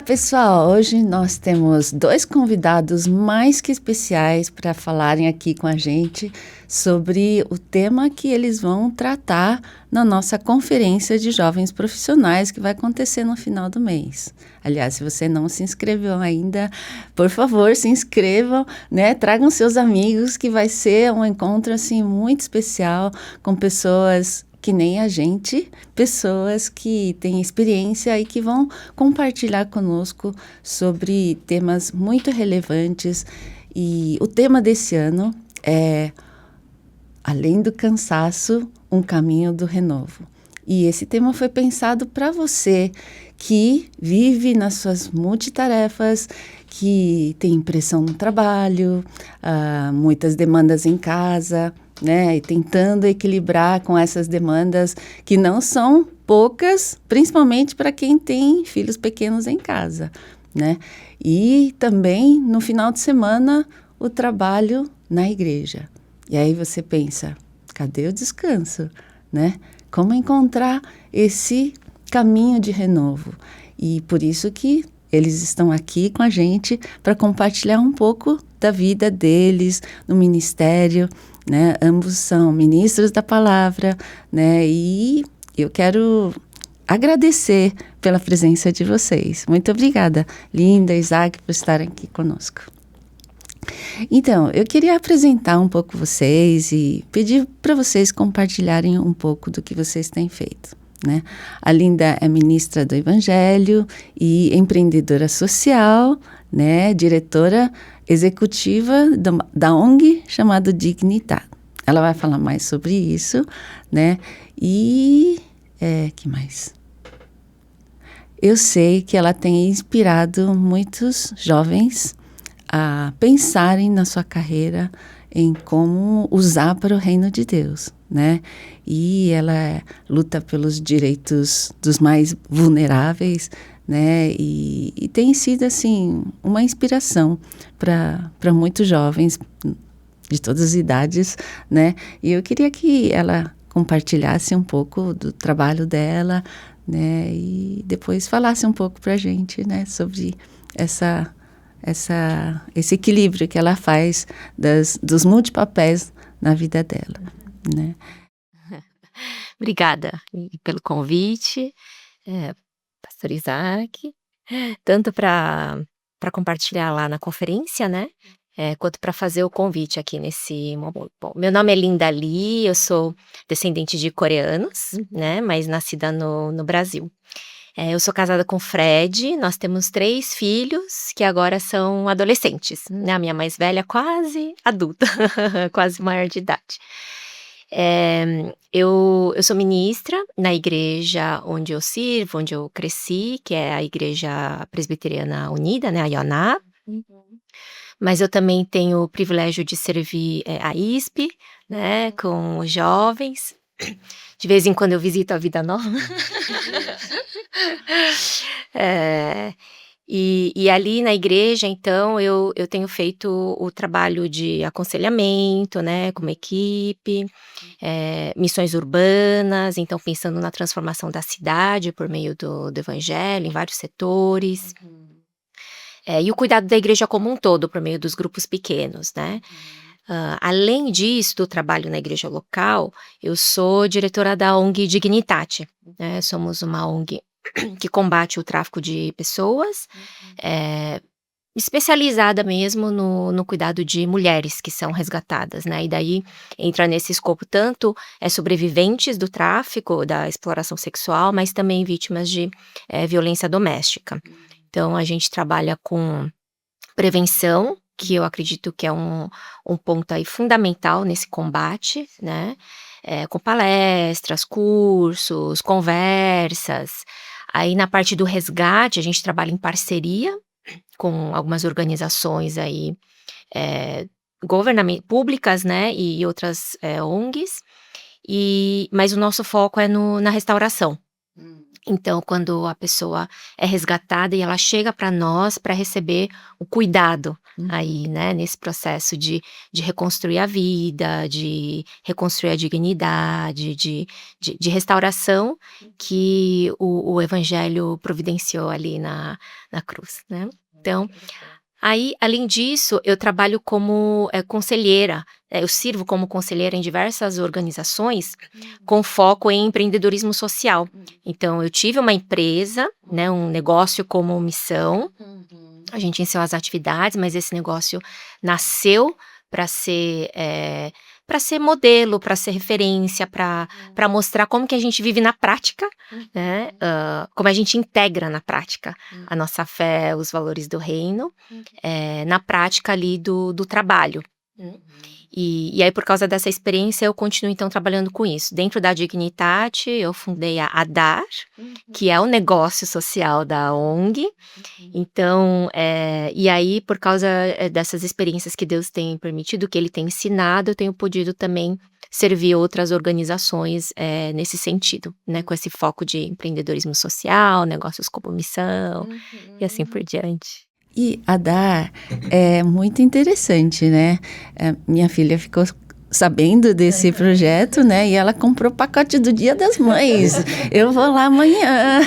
pessoal, hoje nós temos dois convidados mais que especiais para falarem aqui com a gente sobre o tema que eles vão tratar na nossa conferência de jovens profissionais que vai acontecer no final do mês. Aliás, se você não se inscreveu ainda, por favor, se inscrevam, né? Tragam seus amigos, que vai ser um encontro assim muito especial com pessoas que nem a gente, pessoas que têm experiência e que vão compartilhar conosco sobre temas muito relevantes. E o tema desse ano é Além do Cansaço, um caminho do renovo. E esse tema foi pensado para você que vive nas suas multitarefas, que tem pressão no trabalho, muitas demandas em casa, né? E tentando equilibrar com essas demandas que não são poucas, principalmente para quem tem filhos pequenos em casa, né? E também, no final de semana, o trabalho na igreja. E aí você pensa, cadê o descanso, né? Como encontrar esse caminho de renovo? E por isso que eles estão aqui com a gente para compartilhar um pouco da vida deles no ministério, né? Ambos são ministros da palavra, né? E eu quero agradecer pela presença de vocês. Muito obrigada, Linda, Isaac, por estarem aqui conosco. Então, eu queria apresentar um pouco vocês e pedir para vocês compartilharem um pouco do que vocês têm feito, né? A Linda é ministra do Evangelho e empreendedora social, né? Diretora executiva da ONG chamada Dignitar. Ela vai falar mais sobre isso, né? E que mais? Eu sei que ela tem inspirado muitos jovens a pensarem na sua carreira em como usar para o reino de Deus, né? E ela luta pelos direitos dos mais vulneráveis, né? E tem sido, assim, uma inspiração para muitos jovens de todas as idades, né? E eu queria que ela compartilhasse um pouco do trabalho dela, né? E depois falasse um pouco para a gente, né? Sobre esse equilíbrio que ela faz dos multipapéis na vida dela, né? Obrigada pelo convite, pastor Isaac, tanto para compartilhar lá na conferência, né, quanto para fazer o convite aqui nesse momento. Bom, meu nome é Linda Lee, eu sou descendente de coreanos, né, mas nascida no Brasil. Eu sou casada com o Fred, nós temos 3 filhos que agora são adolescentes, né, a minha mais velha quase adulta, quase maior de idade. Eu sou ministra na igreja onde eu sirvo, onde eu cresci, que é a Igreja Presbiteriana Unida, né, a Ioná. Mas eu também tenho o privilégio de servir, a ISP, né, com os jovens. De vez em quando eu visito a Vida Nova. Eh, e ali na igreja, então, eu tenho feito o trabalho de aconselhamento, né, com uma equipe, missões urbanas, então pensando na transformação da cidade por meio do evangelho em vários setores. E o cuidado da igreja como um todo, por meio dos grupos pequenos, né. Além disso, do trabalho na igreja local, eu sou diretora da ONG Dignitate, né, somos uma ONG que combate o tráfico de pessoas, especializada mesmo no cuidado de mulheres que são resgatadas, né, e daí entra nesse escopo tanto, sobreviventes do tráfico, da exploração sexual, mas também vítimas de, violência doméstica. Então a gente trabalha com prevenção, que eu acredito que é um ponto aí fundamental nesse combate, né, com palestras, cursos, conversas. Aí na parte do resgate, a gente trabalha em parceria com algumas organizações aí, públicas, né, e outras, ONGs, mas o nosso foco é na restauração. Então, quando a pessoa é resgatada e ela chega para nós para receber o cuidado aí, né, nesse processo de reconstruir a vida, de reconstruir a dignidade, de restauração que o evangelho providenciou ali na cruz, né. Então, aí, além disso, eu trabalho como, conselheira, eu sirvo como conselheira em diversas organizações com foco em empreendedorismo social. Então eu tive uma empresa, né, um negócio como missão, a gente iniciou as atividades, mas esse negócio nasceu para ser, pra ser modelo, para ser referência, para mostrar como que a gente vive na prática, né, como a gente integra na prática a nossa fé, os valores do reino, na prática ali do trabalho. E aí por causa dessa experiência eu continuo então trabalhando com isso. Dentro da Dignitate eu fundei a ADAR, que é o negócio social da ONG. Então, e aí por causa, dessas experiências que Deus tem permitido, que Ele tem ensinado, eu tenho podido também servir outras organizações, nesse sentido, né, com esse foco de empreendedorismo social, negócios como missão, e assim por diante. E a Dar é muito interessante, né? Minha filha ficou sabendo desse projeto, né? E ela comprou o pacote do Dia das Mães. Eu vou lá amanhã. Né?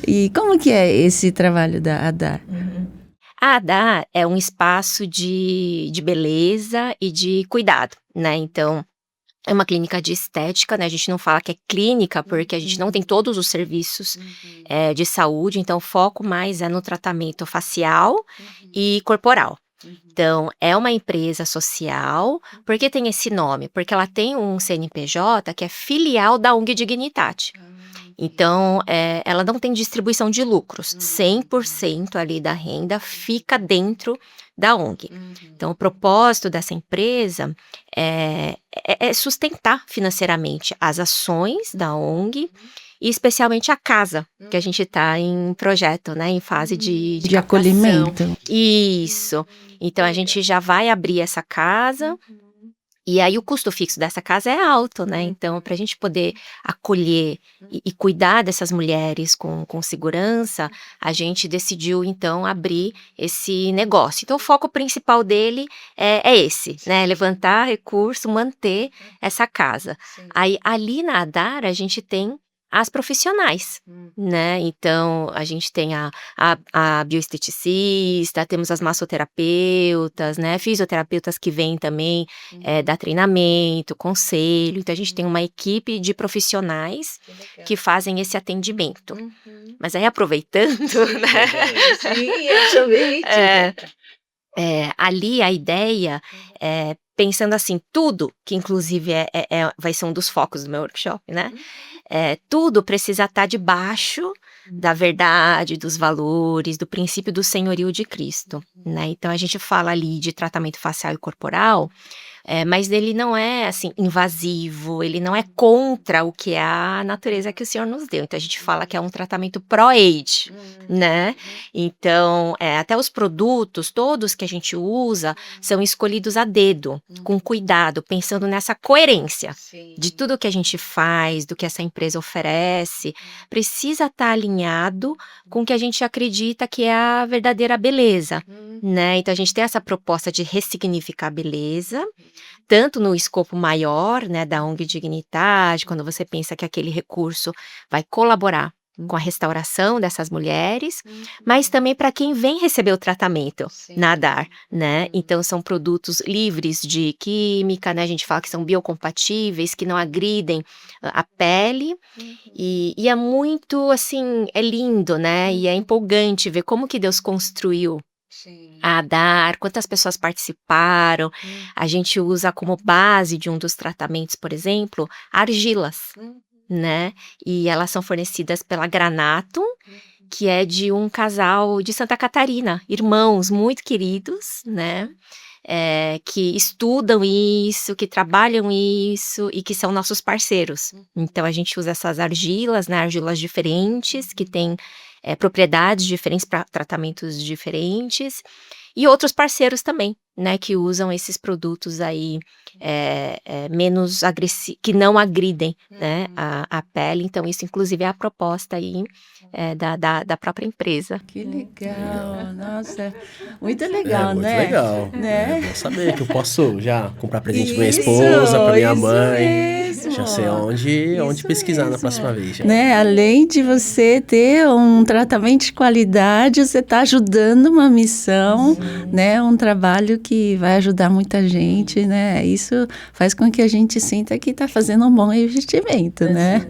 E como que é esse trabalho da Adar? A ADA é um espaço de beleza e de cuidado, né, então, é uma clínica de estética, né, a gente não fala que é clínica, porque a gente não tem todos os serviços, de saúde, então o foco mais é no tratamento facial e corporal. Então, é uma empresa social, por que tem esse nome? Porque ela tem um CNPJ que é filial da ONG Dignitate. Então, ela não tem distribuição de lucros, 100% ali da renda fica dentro da ONG. Então o propósito dessa empresa é sustentar financeiramente as ações da ONG e especialmente a casa, que a gente está em projeto, né, em fase de De captação. acolhimento. Isso. Então a gente já vai abrir essa casa, e aí o custo fixo dessa casa é alto, né, então para a gente poder acolher e cuidar dessas mulheres com segurança, a gente decidiu então abrir esse negócio. Então o foco principal dele é esse, né, levantar recurso, manter essa casa. Aí ali na Adar a gente tem as profissionais, né, então a gente tem a bioesteticista, temos as massoterapeutas, né, fisioterapeutas que vêm também, dar treinamento, conselho, então a gente tem uma equipe de profissionais que fazem esse atendimento. Mas aí aproveitando, né, Sim, aproveite. ali a ideia, pensando assim, tudo que inclusive vai ser um dos focos do meu workshop, né, tudo precisa estar debaixo da verdade, dos valores, do princípio do senhorio de Cristo, né. Então a gente fala ali de tratamento facial e corporal, mas ele não é, assim, invasivo, ele não é contra o que é a natureza que o Senhor nos deu. Então a gente fala que é um tratamento pro-age, né. Então, até os produtos todos que a gente usa são escolhidos a dedo, com cuidado, pensando nessa coerência de tudo que a gente faz, do que essa empresa oferece, precisa estar alinhado com o que a gente acredita que é a verdadeira beleza, né. Então a gente tem essa proposta de ressignificar a beleza, tanto no escopo maior, né, da ONG Dignidade, quando você pensa que aquele recurso vai colaborar com a restauração dessas mulheres, mas também para quem vem receber o tratamento na ADAR, né. Então são produtos livres de química, né, a gente fala que são biocompatíveis, que não agridem a pele, e é muito, assim, é lindo, né, e é empolgante ver como que Deus construiu a ADAR, quantas pessoas participaram. A gente usa como base de um dos tratamentos, por exemplo, argilas, né, e elas são fornecidas pela Granatum, que é de um casal de Santa Catarina, irmãos muito queridos, né, que estudam isso, que trabalham isso e que são nossos parceiros. Então a gente usa essas argilas, né, argilas diferentes que têm, propriedades diferentes para tratamentos diferentes, e outros parceiros também, né, que usam esses produtos aí, menos agressivos, que não agridem, né, a pele. Então isso inclusive é a proposta aí, da própria empresa. Que legal, nossa, muito É legal, muito né? legal. Né? É bom saber que eu posso já comprar presente pra minha Isso, esposa, pra minha isso mãe. mesmo. Já sei onde Isso pesquisar na mesmo. próxima vez. Já. Né? Além de você ter um tratamento de qualidade, você está ajudando uma missão, né? Um trabalho que vai ajudar muita gente, né? Isso faz com que a gente sinta que está fazendo um bom investimento, né?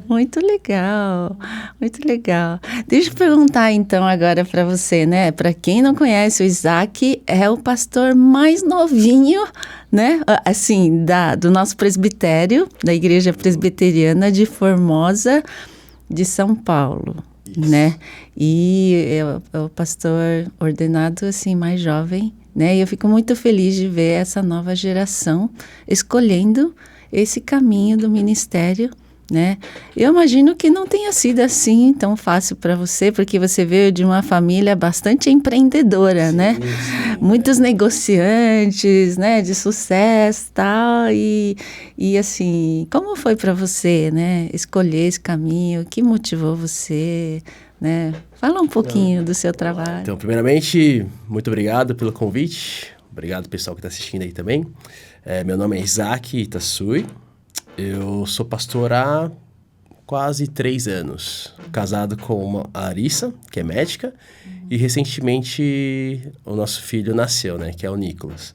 Muito legal, muito legal. Deixa eu perguntar então agora para você, né? Para quem não conhece, o Isaac é o pastor mais novinho, né? Assim, do nosso presbitério, da Igreja Presbiteriana de Formosa, de São Paulo, né? E é o pastor ordenado, assim, mais jovem, né? E eu fico muito feliz de ver essa nova geração escolhendo esse caminho do ministério, né? Eu imagino que não tenha sido assim tão fácil para você, porque você veio de uma família bastante empreendedora, né? Sim. Muitos negociantes, né? De sucesso, tal, e assim, como foi para você, né? Escolher esse caminho, o que motivou você, né? Fala um pouquinho do seu trabalho. Então, primeiramente, muito obrigado pelo convite. Obrigado, pessoal que está assistindo aí também. Meu nome é Isaac Itassui. Eu sou pastor há quase 3 anos. Casado com a Arissa, que é médica. E recentemente o nosso filho nasceu, né? Que é o Nicolas.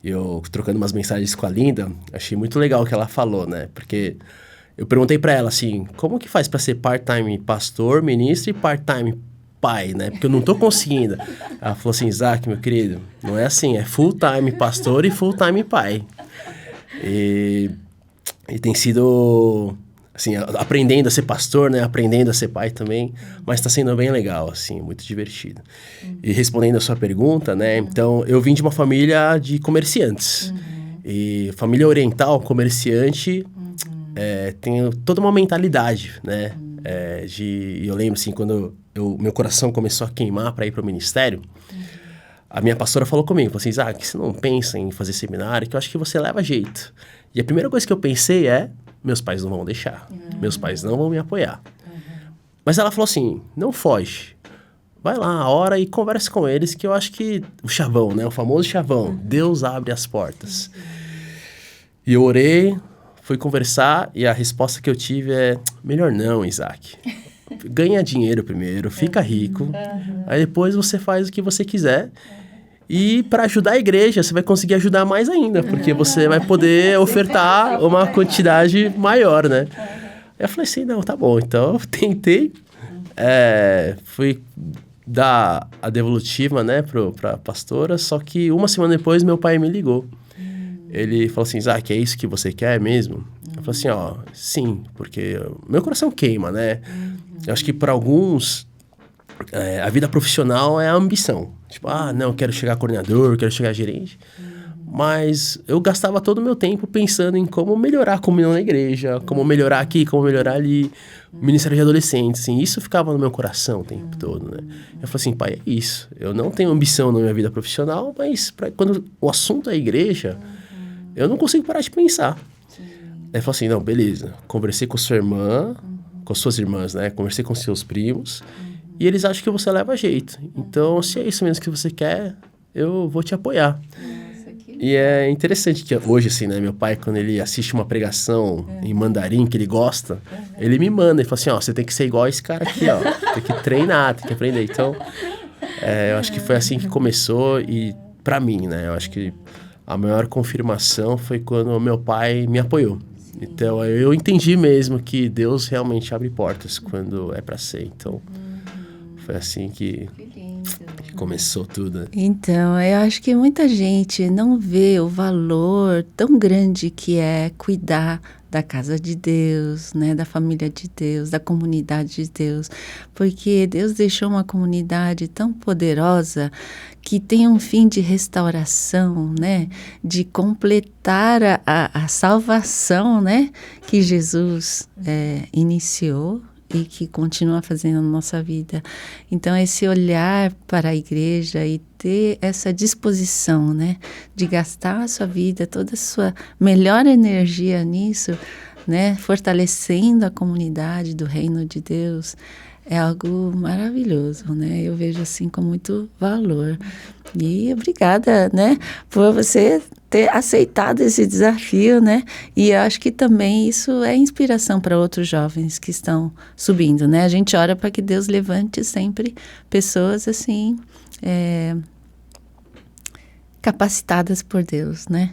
Eu, trocando umas mensagens com a Linda, achei muito legal o que ela falou, né? Porque eu perguntei para ela assim, como que faz para ser part-time pastor, ministro e part-time pai, né? Porque eu não tô conseguindo. Ela falou assim, Isaac, meu querido, não é assim, é full-time pastor e full-time pai. E tem sido, assim, aprendendo a ser pastor, né? Aprendendo a ser pai também. Mas está sendo bem legal, assim, muito divertido. E respondendo a sua pergunta, né? Então, eu vim de uma família de comerciantes. E família oriental, comerciante, tem toda uma mentalidade, né? Eu lembro, assim, quando meu coração começou a queimar para ir para o ministério, a minha pastora falou comigo, falou assim, Isaac, você não pensa em fazer seminário, que eu acho que você leva jeito. E a primeira coisa que eu pensei meus pais não vão deixar, meus pais não vão me apoiar. Mas ela falou assim, não foge, vai lá, ora e conversa com eles, que eu acho que o chavão, né, o famoso chavão, Deus abre as portas. E eu orei, fui conversar e a resposta que eu tive melhor não, Isaac. Ganha dinheiro primeiro, fica rico, aí depois você faz o que você quiser. E para ajudar a igreja, você vai conseguir ajudar mais ainda, porque você vai poder ofertar uma quantidade maior, né? Aí eu falei assim, não, tá bom. Então eu tentei, fui dar a devolutiva, né, pra pastora, só que uma semana depois meu pai me ligou. Ele falou assim, Isaac, é isso que você quer mesmo? Eu falei assim, sim, porque meu coração queima, né? Eu acho que para alguns, a vida profissional é a ambição. Tipo, não, eu quero chegar a coordenador, eu quero chegar a gerente. Mas eu gastava todo o meu tempo pensando em como melhorar a comunhão na igreja, como melhorar aqui, como melhorar ali, ministério de adolescentes, assim, isso ficava no meu coração o tempo todo, né? Eu falei assim, pai, é isso, eu não tenho ambição na minha vida profissional, mas quando o assunto é a igreja, eu não consigo parar de pensar. Aí eu falei assim, não, beleza, conversei com sua irmã, com suas irmãs, né, conversei com seus primos, e eles acham que você leva jeito. Então, se é isso mesmo que você quer, eu vou te apoiar. E é interessante que hoje, assim, né, meu pai, quando ele assiste uma pregação em mandarim que ele gosta, ele me manda, ele fala assim, você tem que ser igual esse cara aqui, tem que treinar, tem que aprender. Então, eu acho que foi assim que começou e pra mim, né, eu acho que a maior confirmação foi quando meu pai me apoiou. Então, eu entendi mesmo que Deus realmente abre portas quando é pra ser. Então, foi assim que começou tudo. Então, eu acho que muita gente não vê o valor tão grande que é cuidar da casa de Deus, né, da família de Deus, da comunidade de Deus, porque Deus deixou uma comunidade tão poderosa que tem um fim de restauração, né, de completar a salvação, né, que Jesus iniciou e que continua fazendo na nossa vida. Então, esse olhar para a igreja e ter essa disposição, né, de gastar a sua vida, toda a sua melhor energia nisso, né, fortalecendo a comunidade do reino de Deus, é algo maravilhoso, né? Eu vejo assim com muito valor. E obrigada, né, por você ter aceitado esse desafio, né? E eu acho que também isso é inspiração para outros jovens que estão subindo, né? A gente ora para que Deus levante sempre pessoas assim, capacitadas por Deus, né?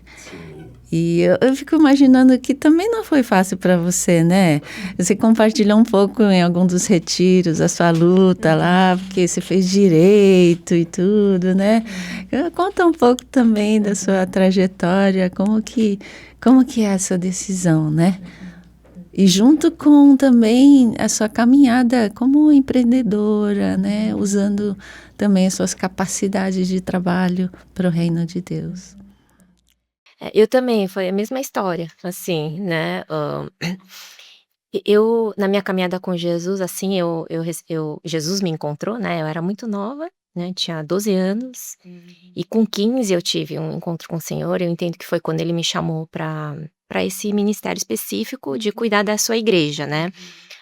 E eu fico imaginando que também não foi fácil para você, né? Você compartilhou um pouco em algum dos retiros a sua luta lá, porque você fez direito e tudo, né? Conta um pouco também da sua trajetória, como que é essa decisão, né? E junto com também a sua caminhada como empreendedora, né? Usando também as suas capacidades de trabalho para o reino de Deus. Eu também, foi a mesma história, assim, né, eu na minha caminhada com Jesus, assim, eu Jesus me encontrou, né, eu era muito nova, né, tinha 12 anos, e com 15 eu tive um encontro com o Senhor, eu entendo que foi quando ele me chamou para esse ministério específico de cuidar da sua igreja, né.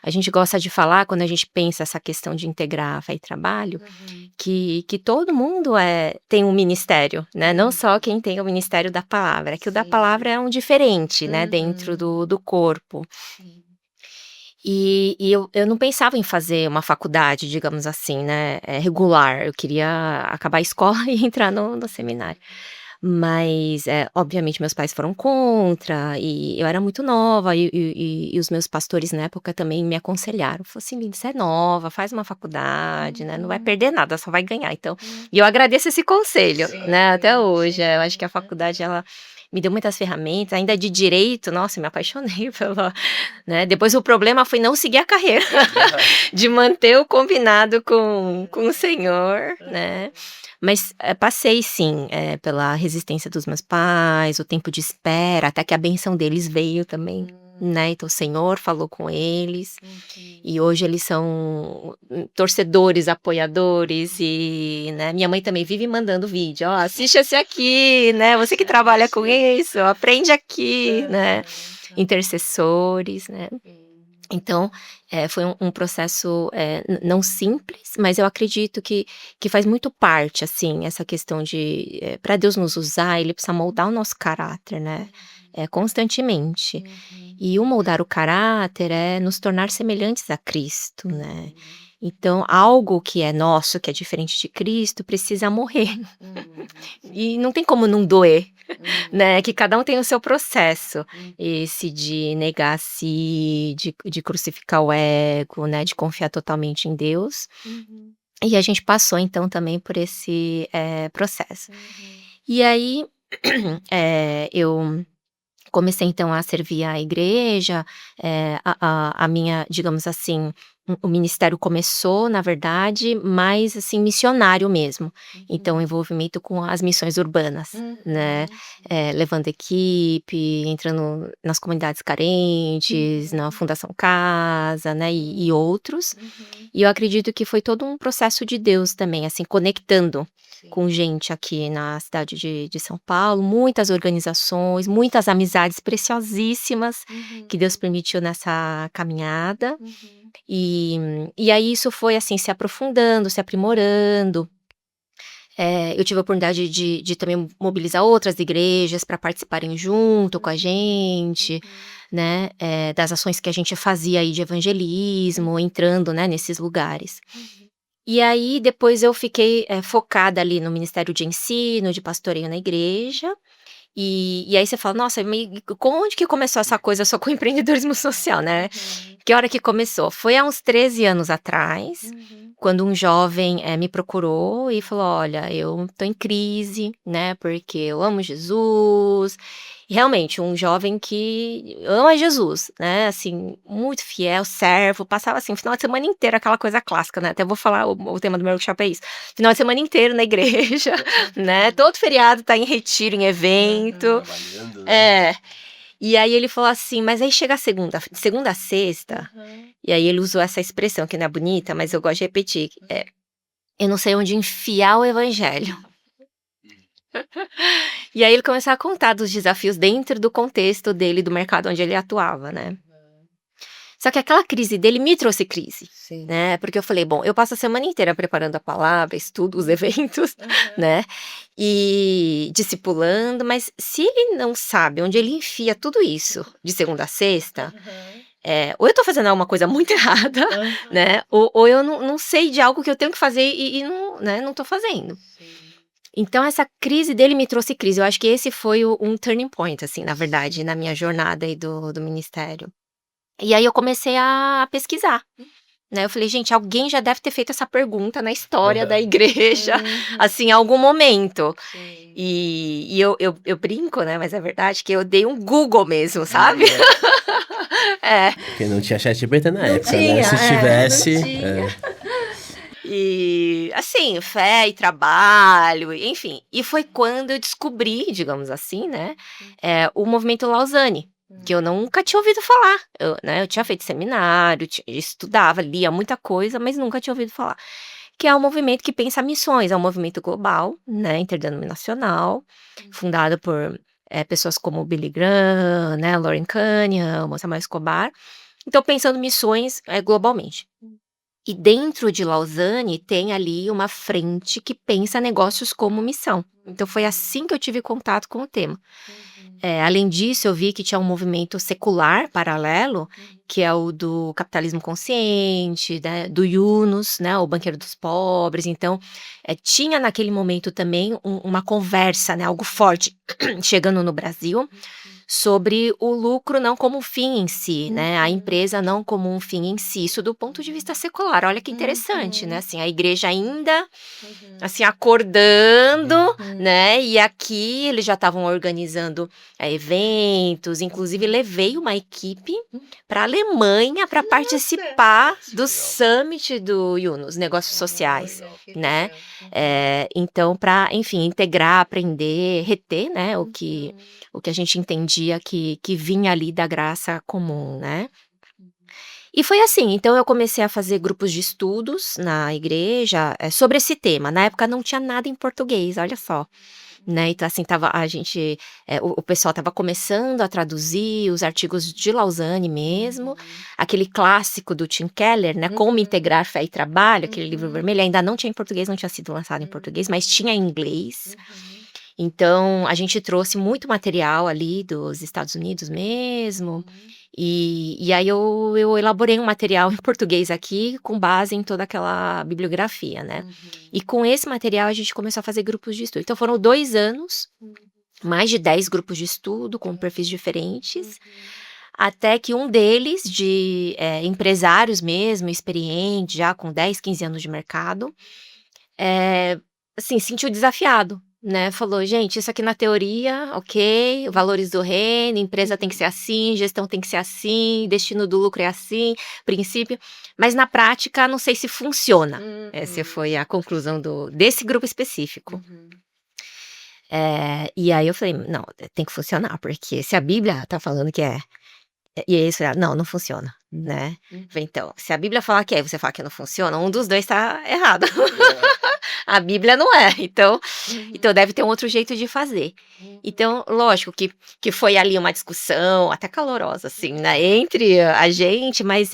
A gente gosta de falar, quando a gente pensa essa questão de integrar fé e trabalho, que todo mundo tem um ministério, né, não só quem tem o ministério da palavra, que o da palavra é um diferente, né, dentro do corpo. E eu não pensava em fazer uma faculdade, digamos assim, né, regular, eu queria acabar a escola e entrar no seminário. Mas, obviamente meus pais foram contra, e eu era muito nova, e os meus pastores na época também me aconselharam, falou assim: "Menina, você é nova, faz uma faculdade, né, não vai perder nada, só vai ganhar", então, e eu agradeço esse conselho, né, até hoje, eu acho que a faculdade ela me deu muitas ferramentas, ainda de direito, nossa, eu me apaixonei pela, né, depois o problema foi não seguir a carreira, de manter o combinado com o Senhor, né. Mas, passei sim, pela resistência dos meus pais, o tempo de espera, até que a benção deles veio também, né, então o Senhor falou com eles, e hoje eles são torcedores, apoiadores e, né, minha mãe também vive mandando vídeo: "Ó, assiste esse aqui, né, você que trabalha com isso, aprende aqui", né, intercessores, né. Então, foi um processo, não simples, mas eu acredito que faz muito parte, assim, essa questão de, pra Deus nos usar, ele precisa moldar o nosso caráter, né, constantemente. E o moldar o caráter é nos tornar semelhantes a Cristo, né. Então algo que é nosso, que é diferente de Cristo, precisa morrer. E não tem como não doer, né, que cada um tem o seu processo, esse de negar a si, de crucificar o ego, né, de confiar totalmente em Deus. E a gente passou então também por esse, processo. E aí, eu comecei então a servir a igreja, a minha, digamos assim, o ministério começou, na verdade, mais assim missionário mesmo, então envolvimento com as missões urbanas, né, levando equipe, entrando nas comunidades carentes, na Fundação Casa, né, e outros. E eu acredito que foi todo um processo de Deus também, assim, conectando com gente aqui na cidade de São Paulo, muitas organizações, muitas amizades preciosíssimas que Deus permitiu nessa caminhada. E aí isso foi, assim, se aprofundando, se aprimorando. Eu tive a oportunidade de também mobilizar outras igrejas para participarem junto com a gente, né, das ações que a gente fazia aí de evangelismo, entrando, né, nesses lugares. E aí depois eu fiquei, focada ali no ministério de ensino, de pastoreio na igreja, e aí você fala: "Nossa, onde que começou essa coisa só com empreendedorismo social, né?" Que hora que começou? Foi há uns 13 anos atrás, quando um jovem, me procurou e falou: "Olha, eu tô em crise, né, porque eu amo Jesus", e realmente um jovem que ama Jesus, né, assim, muito fiel, servo, passava, assim, o final de semana inteiro, aquela coisa clássica, né, até vou falar o tema do meu workshop é isso, final de semana inteiro na igreja, né, todo feriado tá em retiro, em evento. Trabalhando, né? É. E aí ele falou assim, mas aí chega a segunda a sexta, e aí ele usou essa expressão que não é bonita, mas eu gosto de repetir, eu não sei onde enfiar o evangelho. E aí ele começou a contar dos desafios dentro do contexto dele, do mercado onde ele atuava, né? Só que aquela crise dele me trouxe crise, Sim. né? Porque eu falei, bom, eu passo a semana inteira preparando a palavra, estudo os eventos, né? E discipulando, mas se ele não sabe onde ele enfia tudo isso de segunda a sexta, ou eu tô fazendo alguma coisa muito errada, né? Ou eu não sei de algo que eu tenho que fazer e não, né, não tô fazendo. Então, essa crise dele me trouxe crise. Eu acho que esse foi um turning point, assim, na verdade, na minha jornada aí do ministério. E aí eu comecei a pesquisar, né? Eu falei, gente, alguém já deve ter feito essa pergunta na história da igreja, assim, em algum momento. E eu brinco, né? Mas é verdade que eu dei um Google mesmo, sabe? Porque não tinha ChatGPT na época, tinha, né? Se tivesse... não tinha. E, assim, fé e trabalho, enfim. E foi quando eu descobri, digamos assim, né, o movimento Lausanne, que eu nunca tinha ouvido falar. Eu tinha feito seminário, estudava, lia muita coisa, mas nunca tinha ouvido falar. Que é um movimento que pensa missões, é um movimento global, né, interdenominacional, fundado por pessoas como Billy Graham, né, Lauren Cunningham, Samuel Escobar. Então, pensando missões globalmente. E dentro de Lausanne tem ali uma frente que pensa negócios como missão. Então foi assim que eu tive contato com o tema. Além disso, eu vi que tinha um movimento secular paralelo, que é o do capitalismo consciente, né, do Yunus, né, o banqueiro dos pobres. Então, tinha naquele momento também uma conversa, né, algo forte chegando no Brasil, sobre o lucro não como um fim em si, né, a empresa não como um fim em si, isso do ponto de vista secular. Olha que interessante, né, assim, a igreja ainda, assim, acordando, né, e aqui eles já estavam organizando eventos, inclusive levei uma equipe para a Alemanha para participar do Summit do Yunus, Negócios Sociais, né, então para, enfim, integrar, aprender, reter, né, o que a gente entendia que vinha ali da graça comum, né. E foi assim, então eu comecei a fazer grupos de estudos na igreja, sobre esse tema. Na época não tinha nada em português, olha só, né, então assim, o pessoal estava começando a traduzir os artigos de Lausanne mesmo, aquele clássico do Tim Keller, né, Como Integrar Fé e Trabalho, aquele livro vermelho, ainda não tinha em português, não tinha sido lançado em português, mas tinha em inglês. Então, a gente trouxe muito material ali dos Estados Unidos mesmo, e aí eu elaborei um material em português aqui, com base em toda aquela bibliografia, né. E com esse material a gente começou a fazer grupos de estudo. Então foram 2 anos, mais de 10 grupos de estudo com perfis diferentes, até que um deles de empresários mesmo, experientes, já com 10, 15 anos de mercado, assim, sentiu desafiado, né, falou: "Gente, isso aqui na teoria, ok, valores do reino, empresa tem que ser assim, gestão tem que ser assim, destino do lucro é assim, princípio, mas na prática não sei se funciona". Essa foi a conclusão desse grupo específico. E aí eu falei: "Não, tem que funcionar, porque se a Bíblia tá falando que é". E aí eu falei: não funciona, né. Falei: "Então, se a Bíblia falar que é e você falar que não funciona, um dos 2 tá errado". A Bíblia não é, então deve ter um outro jeito de fazer. Então, lógico que foi ali uma discussão, até calorosa, assim, né, entre a gente, mas,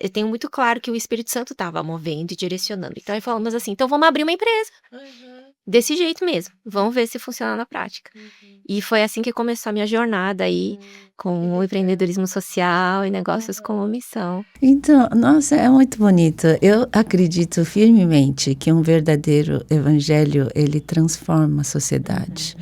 eu tenho muito claro que o Espírito Santo estava movendo e direcionando. Então aí falamos assim: "Então vamos abrir uma empresa, desse jeito mesmo, vamos ver se funciona na prática". E foi assim que começou a minha jornada aí, com o empreendedorismo social e negócios como missão. Então, nossa, é muito bonito. Eu acredito firmemente que um verdadeiro evangelho, ele transforma a sociedade,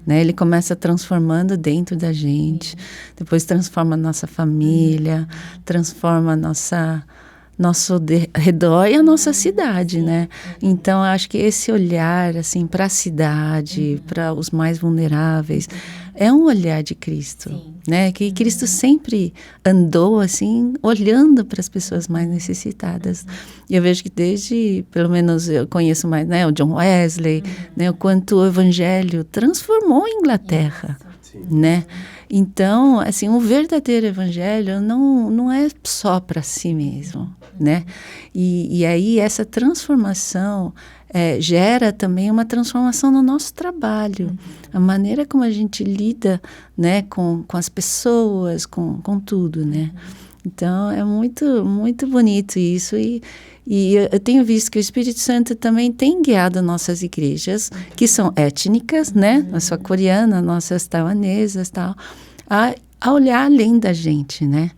né? Ele começa transformando dentro da gente, depois transforma a nossa família, transforma nosso redor e a nossa cidade, né? Então, eu acho que esse olhar, assim, para a cidade, para os mais vulneráveis, é um olhar de Cristo, né? Que Cristo sempre andou, assim, olhando para as pessoas mais necessitadas. E eu vejo que pelo menos eu conheço mais, né? O John Wesley, né? O quanto o evangelho transformou a Inglaterra, né? Então, assim, o verdadeiro evangelho não é só para si mesmo, né? E aí essa transformação gera também uma transformação no nosso trabalho. A maneira como a gente lida, né, com as pessoas, com tudo, né? Então, é muito, muito bonito isso. E eu tenho visto que o Espírito Santo também tem guiado nossas igrejas, que são étnicas, né? A sua coreana, nossas taiwanesas, tal, a olhar além da gente, né?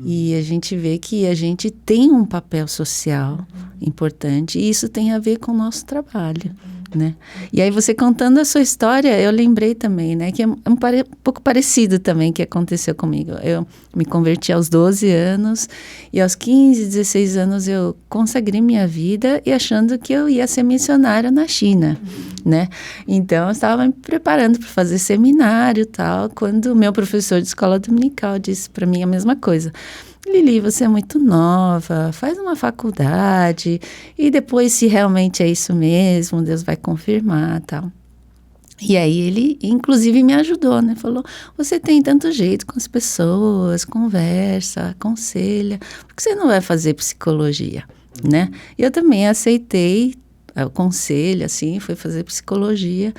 E a gente vê que a gente tem um papel social importante, e isso tem a ver com o nosso trabalho, né? E aí você contando a sua história, eu lembrei também, né? Que é um pouco parecido também que aconteceu comigo. Eu me converti aos 12 anos e aos 15, 16 anos eu consagrei minha vida e achando que eu ia ser missionária na China, né? Então eu estava me preparando para fazer seminário e tal, quando o meu professor de escola dominical disse para mim a mesma coisa. Lili, você é muito nova, faz uma faculdade e depois, se realmente é isso mesmo, Deus vai confirmar, tal. E aí ele, inclusive, me ajudou, né? Falou, você tem tanto jeito com as pessoas, conversa, aconselha, por que você não vai fazer psicologia, né? E eu também aceitei o conselho, assim, fui fazer psicologia.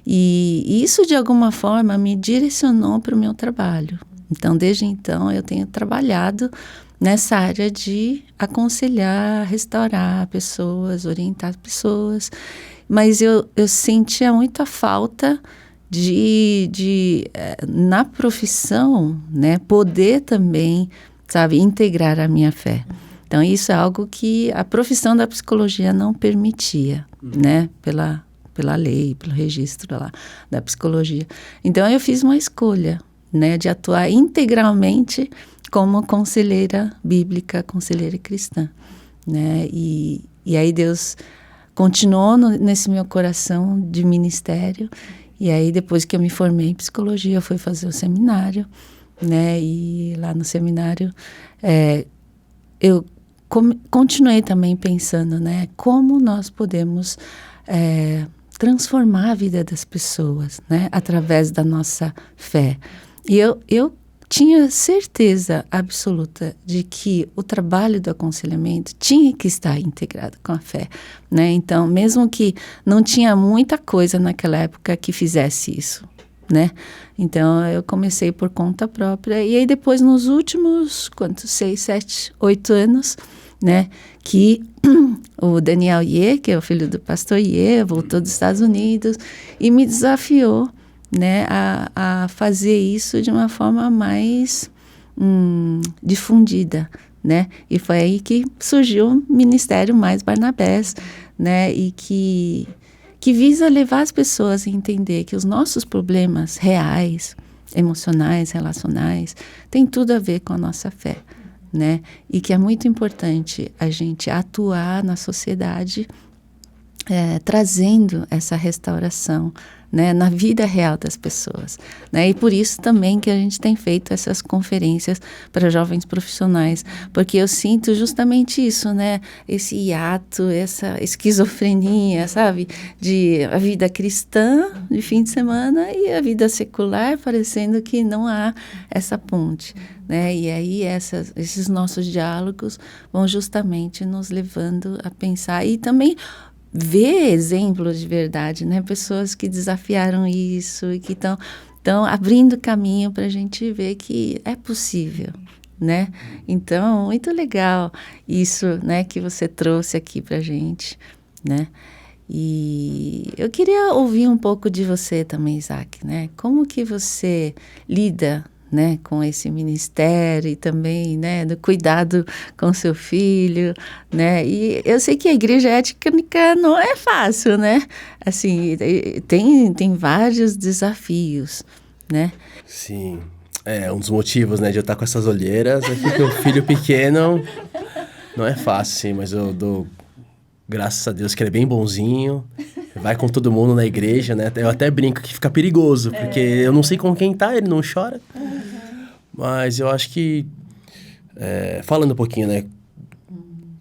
E isso, de alguma forma, me direcionou para o meu trabalho. Então, desde então, eu tenho trabalhado nessa área de aconselhar, restaurar pessoas, orientar pessoas. Mas eu sentia muita falta na profissão, né, poder também, sabe, integrar a minha fé. Então, isso é algo que a profissão da psicologia não permitia, né, pela lei, pelo registro lá da psicologia. Então, eu fiz uma escolha, né, de atuar integralmente como conselheira bíblica, conselheira cristã, né, e aí Deus continuou nesse meu coração de ministério, e aí depois que eu me formei em psicologia, eu fui fazer o seminário, né, e lá no seminário eu continuei também pensando, né, como nós podemos transformar a vida das pessoas, né, através da nossa fé. E eu tinha certeza absoluta de que o trabalho do aconselhamento tinha que estar integrado com a fé, né? Então, mesmo que não tinha muita coisa naquela época que fizesse isso, né? Então, eu comecei por conta própria. E aí, depois, nos últimos, 6, 7, 8 anos, né? Que o Daniel Ye, que é o filho do pastor Ye, voltou dos Estados Unidos e me desafiou, né, a fazer isso de uma forma mais difundida, né? E foi aí que surgiu o Ministério Mais Barnabés, né? E que visa levar as pessoas a entender que os nossos problemas reais, emocionais, relacionais, tem tudo a ver com a nossa fé, né? E que é muito importante a gente atuar na sociedade trazendo essa restauração, né, na vida real das pessoas, né? E por isso também que a gente tem feito essas conferências para jovens profissionais, porque eu sinto justamente isso, né? Esse hiato, essa esquizofrenia, sabe? De a vida cristã de fim de semana e a vida secular, parecendo que não há essa ponte, né? E aí esses nossos diálogos vão justamente nos levando a pensar e também ver exemplos de verdade, né? Pessoas que desafiaram isso e que estão abrindo caminho para a gente ver que é possível, né? Então, muito legal isso, né? Que você trouxe aqui para a gente, né? E eu queria ouvir um pouco de você também, Isaac, né? Como que você lida, né, com esse ministério e também, né, do cuidado com seu filho, né? E eu sei que a igreja étnica não é fácil, né? Assim, tem vários desafios, né? Sim. Um dos motivos, né, de eu estar com essas olheiras é porque o filho pequeno não é fácil, sim, mas eu dou graças a Deus que ele é bem bonzinho, vai com todo mundo na igreja, né? Eu até brinco que fica perigoso, porque eu não sei com quem tá, ele não chora. Mas eu acho que, falando um pouquinho, né,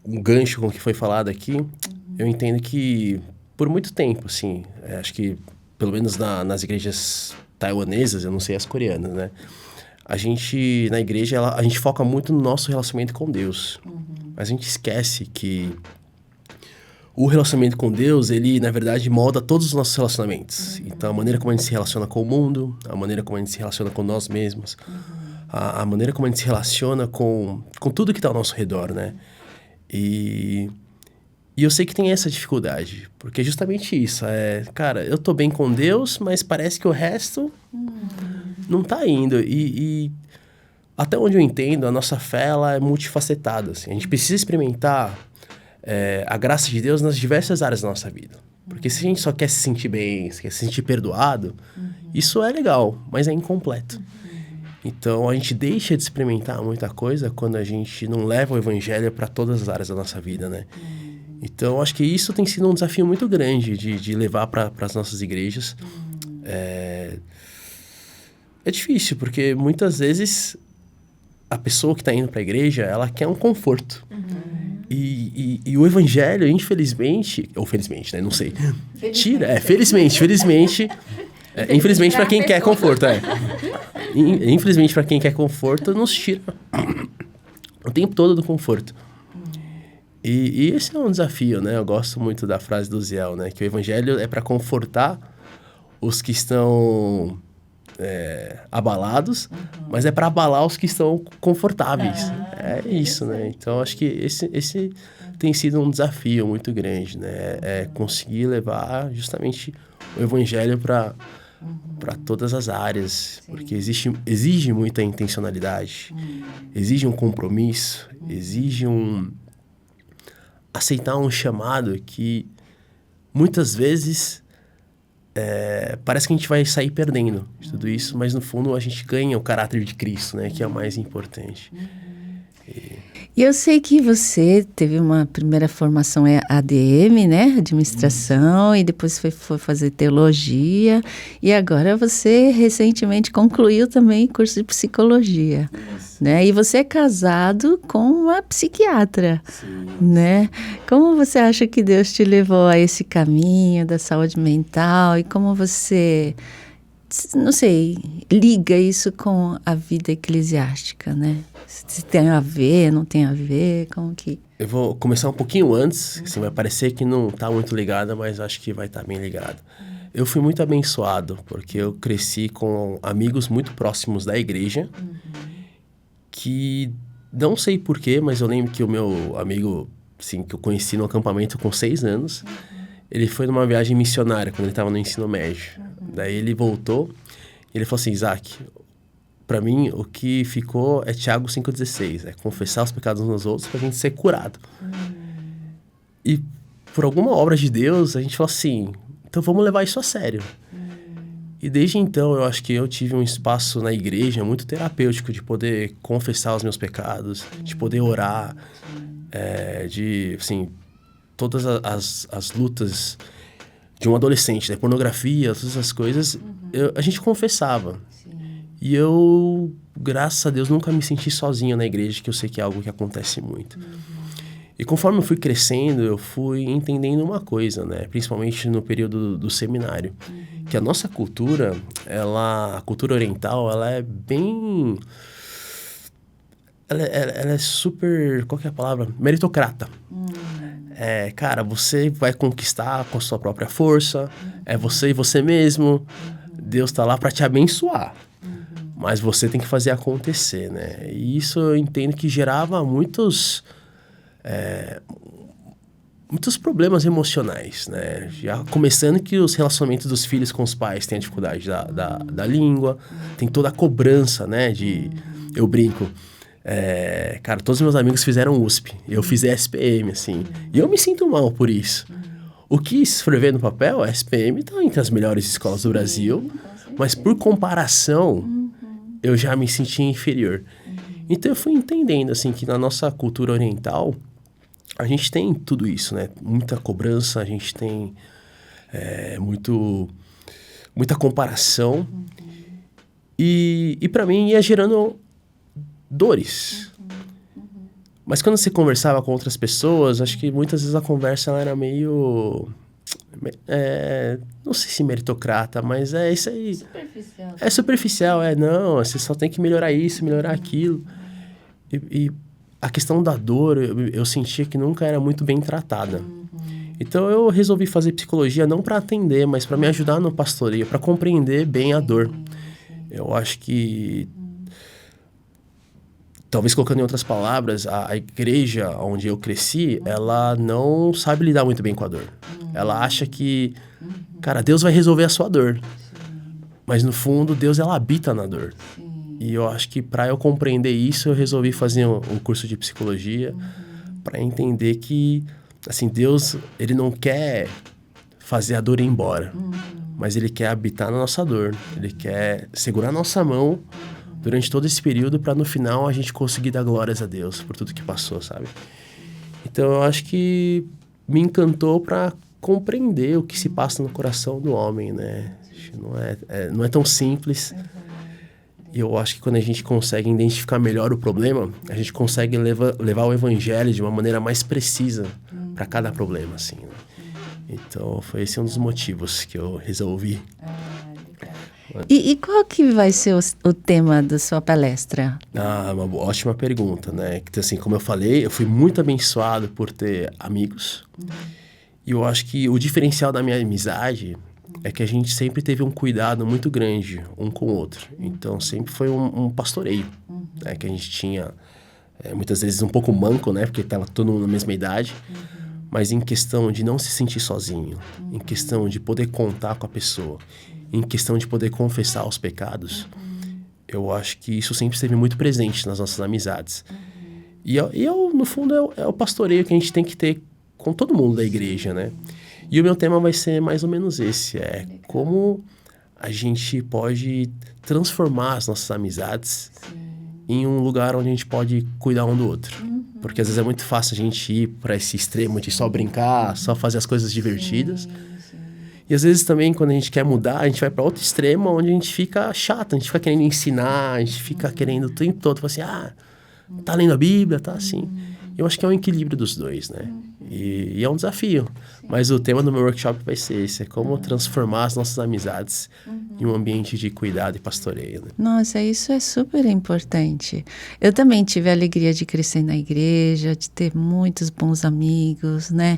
um gancho com o que foi falado aqui, eu entendo que por muito tempo, assim, acho que pelo menos nas igrejas taiwanesas, eu não sei as coreanas, né? A gente, na igreja, a gente foca muito no nosso relacionamento com Deus. Mas a gente esquece que o relacionamento com Deus, ele, na verdade, molda todos os nossos relacionamentos. Então, a maneira como a gente se relaciona com o mundo, a maneira como a gente se relaciona com nós mesmos, a maneira como a gente se relaciona com tudo que está ao nosso redor, né? E eu sei que tem essa dificuldade, porque é justamente isso. Cara, eu tô bem com Deus, mas parece que o resto não tá indo. E até onde eu entendo, a nossa fé, ela é multifacetada, assim. A gente precisa experimentar a graça de Deus nas diversas áreas da nossa vida. Porque se a gente só quer se sentir bem, quer se sentir perdoado, isso é legal, mas é incompleto. Então, a gente deixa de experimentar muita coisa quando a gente não leva o evangelho para todas as áreas da nossa vida, né? Então, acho que isso tem sido um desafio muito grande de levar para as nossas igrejas. É difícil, porque muitas vezes a pessoa que está indo para a igreja, ela quer um conforto. E o evangelho, infelizmente, ou felizmente, né? Não sei. Felizmente. Infelizmente para quem quer conforto, Infelizmente para quem quer conforto, nos tira o tempo todo do conforto. E esse é um desafio, né? Eu gosto muito da frase do Ziel, né? Que o evangelho é para confortar os que estão abalados, mas é para abalar os que estão confortáveis. É isso, né? Então, acho que esse tem sido um desafio muito grande, né? É conseguir levar justamente o evangelho para todas as áreas, porque exige muita intencionalidade, exige um compromisso, exige aceitar um chamado que muitas vezes parece que a gente vai sair perdendo de tudo isso, mas no fundo a gente ganha o caráter de Cristo, né, que é o mais importante. E eu sei que você teve uma primeira formação em ADM, né? Administração, e depois foi fazer teologia. E agora você recentemente concluiu também curso de psicologia, né? E você é casado com uma psiquiatra, né? Como você acha que Deus te levou a esse caminho da saúde mental e como você, não sei, liga isso com a vida eclesiástica, né? Se tem a ver, não tem a ver, como que... Eu vou começar um pouquinho antes, assim, vai parecer que não está muito ligada, mas acho que vai estar bem ligado. Eu fui muito abençoado, porque eu cresci com amigos muito próximos da igreja, que não sei porquê, mas eu lembro que o meu amigo, assim, que eu conheci no acampamento com 6 anos, ele foi numa viagem missionária, quando ele estava no ensino médio. Daí ele voltou e ele falou assim, Isaac, para mim o que ficou é Tiago 5,16, é confessar os pecados uns aos outros para a gente ser curado. E por alguma obra de Deus, a gente falou assim, então vamos levar isso a sério. E desde então, eu acho que eu tive um espaço na igreja muito terapêutico de poder confessar os meus pecados, de poder orar, de, assim, todas as lutas de um adolescente, né? Pornografia, todas essas coisas, a gente confessava. E eu, graças a Deus, nunca me senti sozinho na igreja, que eu sei que é algo que acontece muito. E conforme eu fui crescendo, eu fui entendendo uma coisa, né? Principalmente no período do seminário, que a nossa cultura, a cultura oriental, ela é bem... Ela é super, qual que é a palavra? Meritocrata. Cara, você vai conquistar com a sua própria força, é você e você mesmo. Deus está lá para te abençoar. Mas você tem que fazer acontecer, né? E isso eu entendo que gerava muitos problemas emocionais, né? Já começando que os relacionamentos dos filhos com os pais têm a dificuldade da língua, tem toda a cobrança, né? Eu brinco, cara, todos os meus amigos fizeram USP, eu fiz SPM, assim, e eu me sinto mal por isso. O que se for ver no papel, a SPM está entre as melhores escolas do Brasil, mas por comparação, eu já me senti inferior. Então eu fui entendendo, assim, que na nossa cultura oriental, a gente tem tudo isso, né? Muita cobrança, a gente tem muita comparação. E para mim ia gerando dores. Mas quando você conversava com outras pessoas, acho que muitas vezes a conversa ela era meio não sei se meritocrata, mas é isso aí. Superficial. É superficial, não, você só tem que melhorar isso, melhorar aquilo. E a questão da dor, eu sentia que nunca era muito bem tratada. Então eu resolvi fazer psicologia não para atender, mas para me ajudar no pastoreio, para compreender bem a dor. Eu acho que, talvez colocando em outras palavras, a igreja onde eu cresci, ela não sabe lidar muito bem com a dor. Ela acha que, cara, Deus vai resolver a sua dor. Mas no fundo, Deus, ela habita na dor. E eu acho que para eu compreender isso, eu resolvi fazer um curso de psicologia para entender que, assim, Deus, ele não quer fazer a dor ir embora, mas ele quer habitar na nossa dor. Ele quer segurar a nossa mão durante todo esse período para no final a gente conseguir dar glórias a Deus por tudo que passou, sabe? Então eu acho que me encantou para compreender o que se passa no coração do homem, né? Acho que não é tão simples. E eu acho que quando a gente consegue identificar melhor o problema, a gente consegue levar o evangelho de uma maneira mais precisa para cada problema, assim, né? Então, foi esse um dos motivos que eu resolvi. E qual que vai ser o tema da sua palestra? Uma ótima pergunta, né? Que, assim, como eu falei, eu fui muito abençoado por ter amigos. E eu acho que o diferencial da minha amizade é que a gente sempre teve um cuidado muito grande um com o outro. Então, sempre foi um pastoreio, né? Que a gente tinha, muitas vezes, um pouco manco, né? Porque estava todo mundo na mesma idade. Mas em questão de não se sentir sozinho, em questão de poder contar com a pessoa, em questão de poder confessar os pecados, eu acho que isso sempre esteve muito presente nas nossas amizades. E no fundo, é o pastoreio que a gente tem que ter com todo mundo da igreja, né? E o meu tema vai ser mais ou menos esse, como a gente pode transformar as nossas amizades em um lugar onde a gente pode cuidar um do outro. Porque às vezes é muito fácil a gente ir para esse extremo de só brincar, só fazer as coisas divertidas. E às vezes também, quando a gente quer mudar, a gente vai para outro extremo onde a gente fica chato, a gente fica querendo ensinar, a gente fica querendo o tempo todo, assim, tá lendo a Bíblia, tá assim. Eu acho que é um equilíbrio dos dois, né? E é um desafio. Mas o tema do meu workshop vai ser esse, como transformar as nossas amizades em um ambiente de cuidado e pastoreio, né? Nossa, isso é super importante. Eu também tive a alegria de crescer na igreja, de ter muitos bons amigos, né?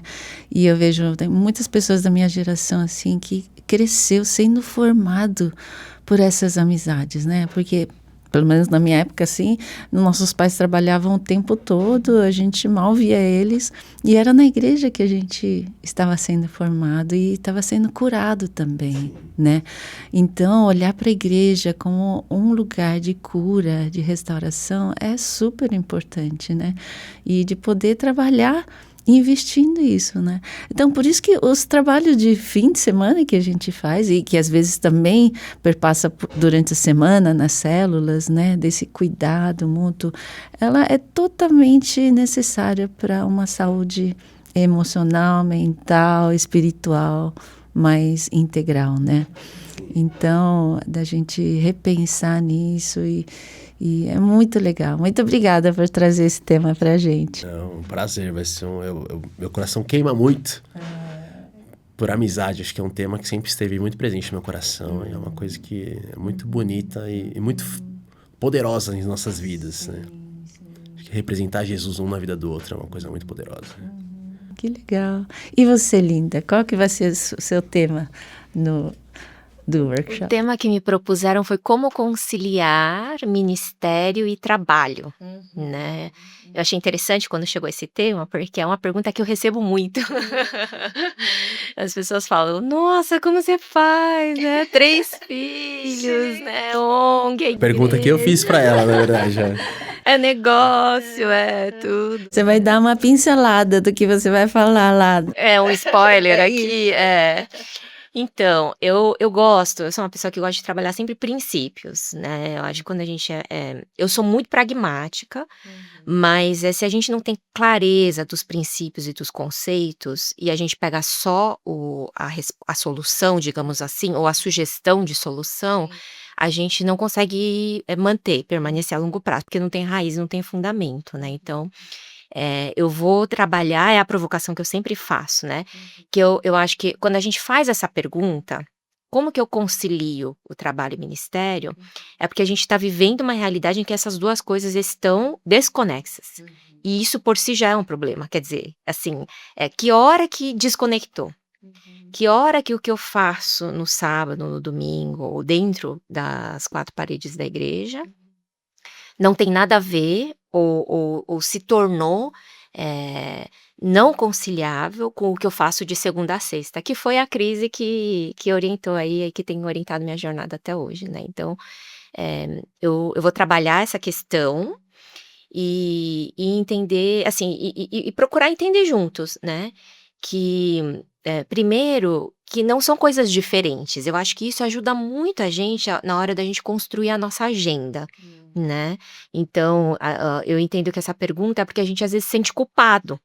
E eu vejo tem muitas pessoas da minha geração, assim, que cresceu sendo formado por essas amizades, né? Porque, pelo menos na minha época, assim, nossos pais trabalhavam o tempo todo, a gente mal via eles, e era na igreja que a gente estava sendo formado e estava sendo curado também, né? Então, olhar para a igreja como um lugar de cura, de restauração, é super importante, né? E de poder trabalhar investindo isso, né? Então, por isso que os trabalhos de fim de semana que a gente faz e que às vezes também perpassa durante a semana nas células, né? Desse cuidado mútuo, ela é totalmente necessária para uma saúde emocional, mental, espiritual mais integral, né? Então, da gente repensar nisso e é muito legal. Muito obrigada por trazer esse tema para a gente. É um prazer, vai ser meu coração queima muito por amizade. Acho que é um tema que sempre esteve muito presente no meu coração. É uma coisa que é muito bonita e muito poderosa em nossas vidas, né? Acho que representar Jesus um na vida do outro é uma coisa muito poderosa. Que legal. E você, Linda, qual que vai ser o seu tema do workshop? O tema que me propuseram foi como conciliar ministério e trabalho, né? Eu achei interessante quando chegou esse tema, porque é uma pergunta que eu recebo muito. As pessoas falam, nossa, como você faz, né? 3 filhos, né? ONG, Pergunta que eu fiz para ela, na verdade. É negócio, é tudo. Você vai dar uma pincelada do que você vai falar lá. É um spoiler aqui, Então, eu sou uma pessoa que gosta de trabalhar sempre princípios, né? Eu acho que quando a gente eu sou muito pragmática, mas se a gente não tem clareza dos princípios e dos conceitos, e a gente pega só a solução, digamos assim, ou a sugestão de solução, a gente não consegue permanecer a longo prazo, porque não tem raiz, não tem fundamento, né? Então, eu vou trabalhar, é a provocação que eu sempre faço, né? Que eu acho que quando a gente faz essa pergunta, como que eu concilio o trabalho e o ministério? É porque a gente está vivendo uma realidade em que essas duas coisas estão desconexas. E isso por si já é um problema. Quer dizer, assim, que hora que desconectou? Que hora que o que eu faço no sábado, no domingo, ou dentro das 4 paredes da igreja, não tem nada a ver, ou se tornou não conciliável com o que eu faço de segunda a sexta, que foi a crise que orientou aí, que tem orientado minha jornada até hoje, né? Então, eu vou trabalhar essa questão e entender, assim, e procurar entender juntos, né? Que, primeiro, que não são coisas diferentes. Eu acho que isso ajuda muito a gente na hora da gente construir a nossa agenda, né? Então, eu entendo que essa pergunta é porque a gente às vezes se sente culpado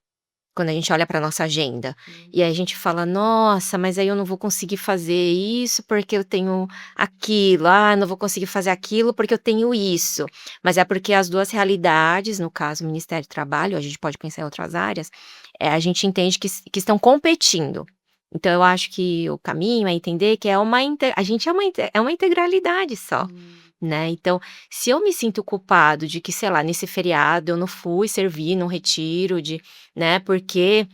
quando a gente olha para nossa agenda. E aí a gente fala, nossa, mas aí eu não vou conseguir fazer isso porque eu tenho aquilo. Não vou conseguir fazer aquilo porque eu tenho isso. Mas é porque as duas realidades, no caso, o Ministério do Trabalho, a gente pode pensar em outras áreas, a gente entende que estão competindo. Então, eu acho que o caminho é entender que a gente é uma integralidade só. Né? Então, se eu me sinto culpado de que, sei lá, nesse feriado eu não fui servir num retiro, né, porque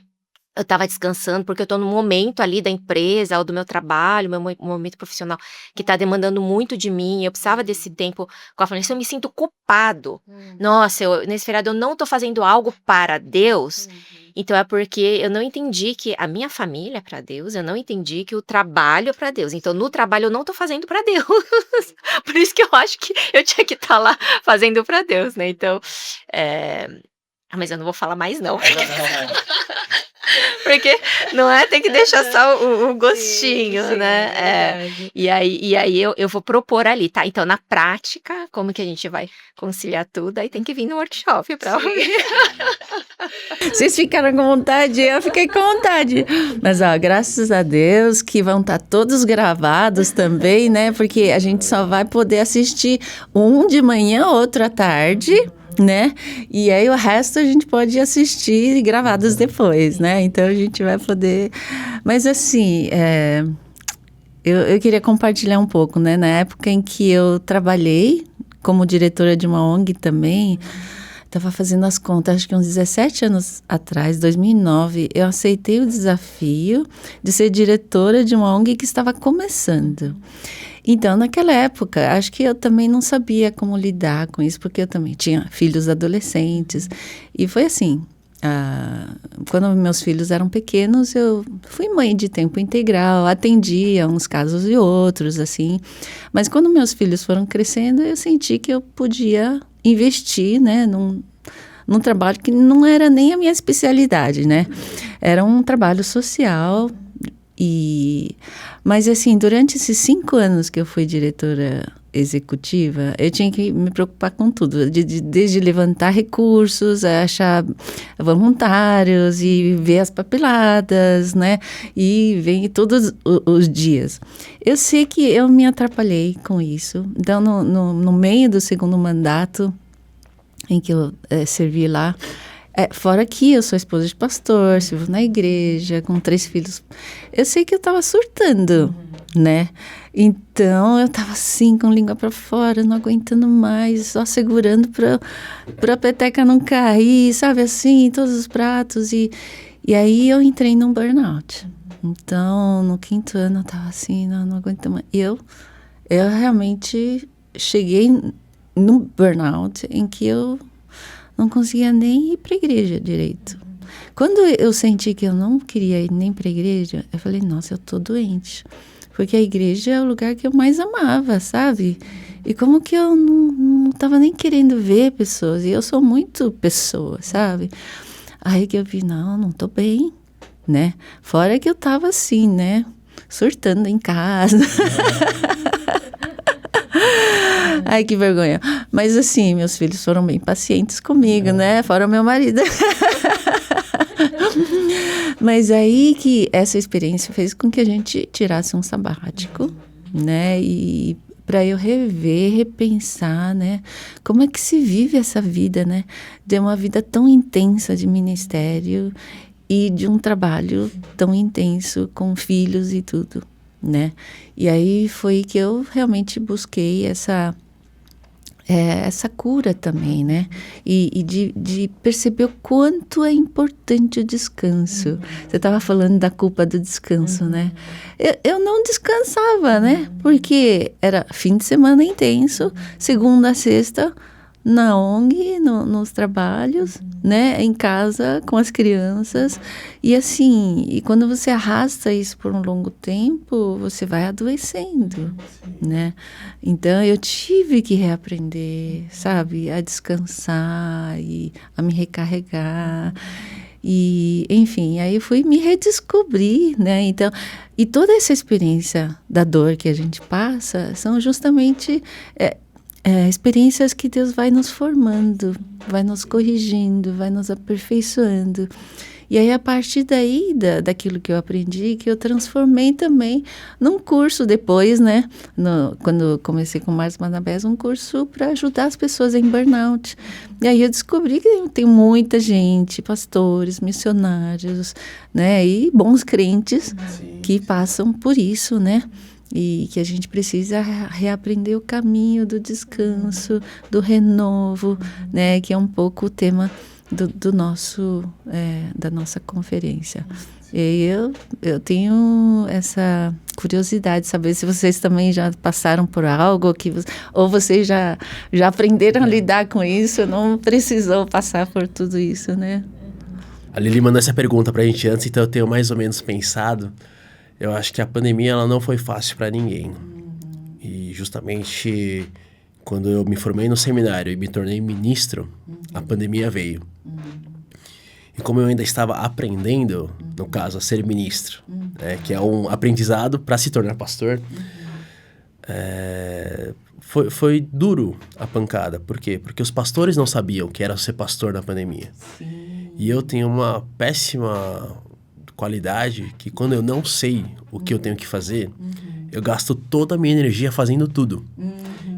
eu estava descansando, porque eu estou no momento ali da empresa ou do meu trabalho, meu momento profissional, que está demandando muito de mim, eu precisava desse tempo com a família, se eu me sinto culpado, nossa, nesse feriado eu não estou fazendo algo para Deus, então é porque eu não entendi que a minha família é para Deus, eu não entendi que o trabalho é para Deus, então no trabalho eu não estou fazendo para Deus, por isso que eu acho que eu tinha que estar lá fazendo para Deus, né, então, mas eu não vou falar mais não, porque não tem que deixar só o gostinho, sim, né? E aí eu vou propor ali, tá? Então, na prática, como que a gente vai conciliar tudo? Aí tem que vir no workshop pra ouvir. Vocês ficaram com vontade? Eu fiquei com vontade. Mas, graças a Deus que vão estar todos gravados também, né? Porque a gente só vai poder assistir um de manhã, outro à tarde, né? E aí o resto a gente pode assistir gravados depois, né? Então a gente vai poder... Mas assim, eu queria compartilhar um pouco, né? Na época em que eu trabalhei como diretora de uma ONG também, estava fazendo as contas, acho que uns 17 anos atrás, 2009, eu aceitei o desafio de ser diretora de uma ONG que estava começando. Então, naquela época, acho que eu também não sabia como lidar com isso, porque eu também tinha filhos adolescentes. E foi assim, quando meus filhos eram pequenos, eu fui mãe de tempo integral, atendia uns casos e outros, assim. Mas quando meus filhos foram crescendo, eu senti que eu podia investir, né, num trabalho que não era nem a minha especialidade, né? Era um trabalho social. Mas assim, durante esses 5 anos que eu fui diretora executiva, eu tinha que me preocupar com tudo, desde levantar recursos, achar voluntários e ver as papeladas, né? E vem todos os dias. Eu sei que eu me atrapalhei com isso. Então, no meio do segundo mandato em que eu servi lá, fora que eu sou esposa de pastor, sirvo na igreja, com 3 filhos. Eu sei que eu estava surtando, né? Então, eu estava assim, com a língua para fora, não aguentando mais, só segurando para a peteca não cair, sabe assim, todos os pratos. E aí eu entrei num burnout. Então, no 5º ano, eu estava assim, não aguento mais. E eu realmente cheguei num burnout em que eu não conseguia nem ir para a igreja direito. Quando eu senti que eu não queria ir nem para a igreja, eu falei, nossa, eu tô doente. Porque a igreja é o lugar que eu mais amava, sabe? E como que eu não tava nem querendo ver pessoas. E eu sou muito pessoa, sabe? Aí que eu vi, não tô bem, né? Fora que eu tava assim, né? Surtando em casa. Ai, que vergonha. Mas assim, meus filhos foram bem pacientes comigo, né? Fora o meu marido. Mas aí que essa experiência fez com que a gente tirasse um sabático, né? E para eu rever, repensar, né? Como é que se vive essa vida, né? De uma vida tão intensa de ministério e de um trabalho tão intenso com filhos e tudo, né? E aí foi que eu realmente busquei essa cura também, né? E de perceber o quanto é importante o descanso. Você estava falando da culpa do descanso, né? Eu não descansava, né? Porque era fim de semana intenso, segunda a sexta, na ONG, nos trabalhos, né? Em casa, com as crianças. E assim, e quando você arrasta isso por um longo tempo, você vai adoecendo, né? Então, eu tive que reaprender, sabe? A descansar e a me recarregar. E, enfim, aí eu fui me redescobrir, né? Então, e toda essa experiência da dor que a gente passa são justamente experiências que Deus vai nos formando, vai nos corrigindo, vai nos aperfeiçoando. E aí, a partir daí, daquilo que eu aprendi, que eu transformei também num curso depois, né? Quando comecei com o Marcos Barnabés, um curso para ajudar as pessoas em burnout. E aí eu descobri que tem muita gente, pastores, missionários, né? E bons crentes que passam por isso, né? E que a gente precisa reaprender o caminho do descanso, do renovo, né? Que é um pouco o tema do nosso, da nossa conferência. E eu tenho essa curiosidade de saber se vocês também já passaram por algo, ou vocês já aprenderam a lidar com isso, não precisou passar por tudo isso, né? A Lili mandou essa pergunta pra gente antes, então eu tenho mais ou menos pensado. Eu acho que a pandemia ela não foi fácil para ninguém. E justamente quando eu me formei no seminário e me tornei ministro, a pandemia veio. E como eu ainda estava aprendendo, no caso, a ser ministro, né, que é um aprendizado para se tornar pastor, foi duro a pancada. Por quê? Porque os pastores não sabiam que era ser pastor na pandemia. Sim. E eu tenho uma péssima qualidade que quando eu não sei o que eu tenho que fazer, eu gasto toda a minha energia fazendo tudo.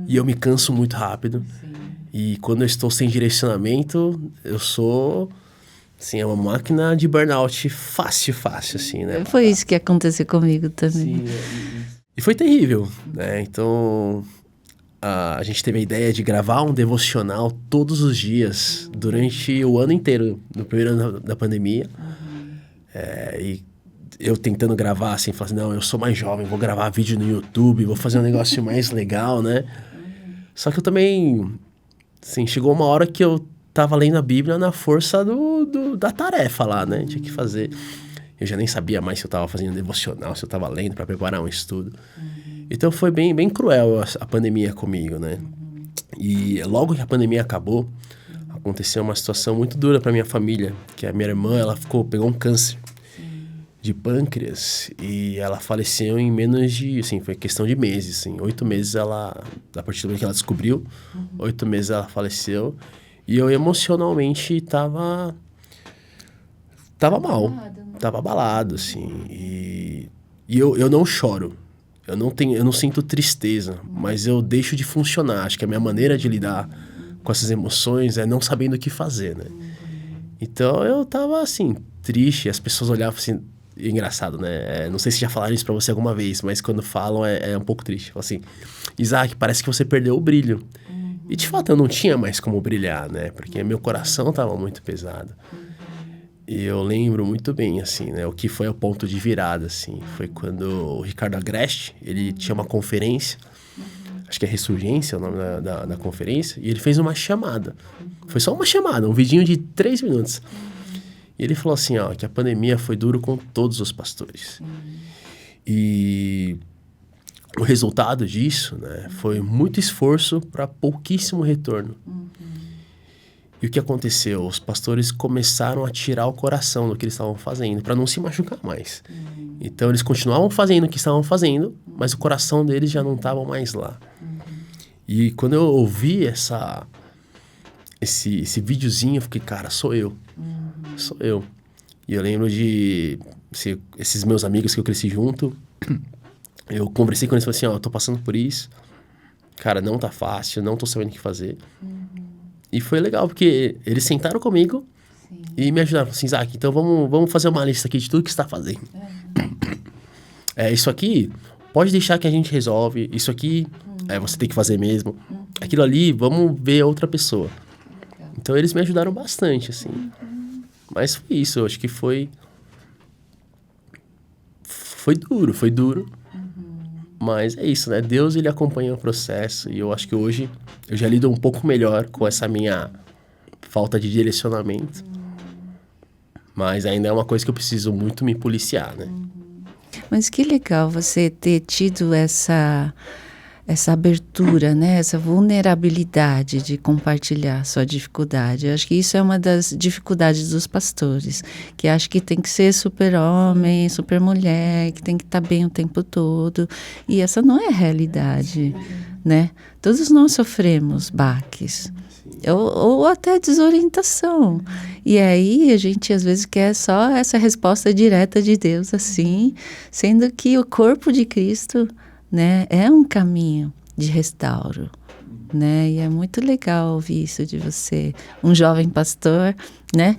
E eu me canso muito rápido. Sim. E quando eu estou sem direcionamento, eu sou, assim, uma máquina de burnout fácil, assim, né? Foi isso que aconteceu comigo também. Sim, e foi terrível, né? Então, a gente teve a ideia de gravar um devocional todos os dias, durante o ano inteiro, no primeiro ano da pandemia. E eu tentando gravar, assim, falando assim, não, eu sou mais jovem, vou gravar vídeo no YouTube, vou fazer um negócio mais legal, né? Só que eu também, assim, chegou uma hora que eu tava lendo a Bíblia na força da tarefa lá, né? Tinha que fazer. Eu já nem sabia mais se eu tava fazendo devocional, se eu tava lendo para preparar um estudo. Então foi bem, bem cruel a pandemia comigo, né? E logo que a pandemia acabou, aconteceu uma situação muito dura para minha família, que a minha irmã, ela pegou um câncer de pâncreas e ela faleceu em menos de, assim, foi questão de meses, assim, 8 meses a partir do momento que ela descobriu, 8 meses ela faleceu e eu emocionalmente tava mal, tava abalado, assim, e eu não choro, eu não sinto tristeza, mas eu deixo de funcionar. Acho que a minha maneira de lidar com essas emoções é não sabendo o que fazer, né? Então eu tava, assim, triste, as pessoas olhavam assim. Engraçado, né? Não sei se já falaram isso pra você alguma vez, mas quando falam é um pouco triste. Falam assim, Isaac, parece que você perdeu o brilho. E de fato eu não tinha mais como brilhar, né? Porque meu coração tava muito pesado. E eu lembro muito bem, assim, né? O que foi o ponto de virada, assim. Foi quando o Ricardo Agreste, ele tinha uma conferência, acho que é Ressurgência o nome da conferência, e ele fez uma chamada. Foi só uma chamada, um vidinho de 3 minutos. E ele falou assim, ó, que a pandemia foi duro com todos os pastores. E o resultado disso, né, foi muito esforço para pouquíssimo retorno. E o que aconteceu? Os pastores começaram a tirar o coração do que eles estavam fazendo, para não se machucar mais. Então, eles continuavam fazendo o que estavam fazendo, mas o coração deles já não estava mais lá. E quando eu ouvi esse videozinho, eu fiquei, cara, sou eu. Sou eu. E eu lembro de esses meus amigos que eu cresci junto, eu conversei com eles e falei assim, ó, eu tô passando por isso, cara, não tá fácil, não tô sabendo o que fazer. E foi legal, porque eles sentaram comigo e me ajudaram. Assim, Isaac, então vamos fazer uma lista aqui de tudo que você tá fazendo. Isso aqui, pode deixar que a gente resolve. Isso aqui, você tem que fazer mesmo. Aquilo ali, vamos ver outra pessoa. Então, eles me ajudaram bastante, assim. Mas foi isso, eu acho que foi duro. Mas é isso, né? Deus, ele acompanha o processo. E eu acho que hoje eu já lido um pouco melhor com essa minha falta de direcionamento. Mas ainda é uma coisa que eu preciso muito me policiar, né? Mas que legal você ter tido essa abertura, né? Essa vulnerabilidade de compartilhar sua dificuldade. Eu acho que isso é uma das dificuldades dos pastores, que acho que tem que ser super-homem, super-mulher, que tem que estar bem o tempo todo. E essa não é a realidade, né? Todos nós sofremos baques. Ou até desorientação. E aí a gente às vezes quer só essa resposta direta de Deus, assim, sendo que o corpo de Cristo, né, é um caminho de restauro, né? E é muito legal ouvir isso de você, um jovem pastor, né,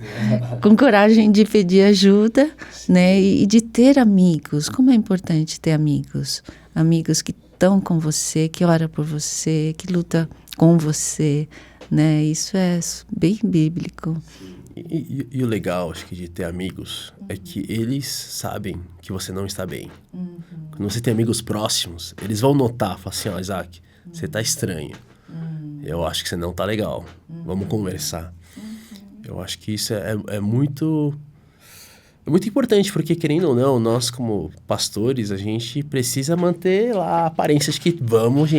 com coragem de pedir ajuda, né, e de ter amigos. Como é importante ter amigos, amigos que estão com você, que oram por você, que lutam com você, né? Isso é bem bíblico. E o legal, acho que, de ter amigos é que eles sabem que você não está bem. Quando você tem amigos próximos, eles vão notar, falar assim, Isaac, você tá estranho. Eu acho que você não tá legal. Vamos conversar. Eu acho que isso é muito importante, porque, querendo ou não, nós como pastores, a gente precisa manter lá a aparência de que vamos,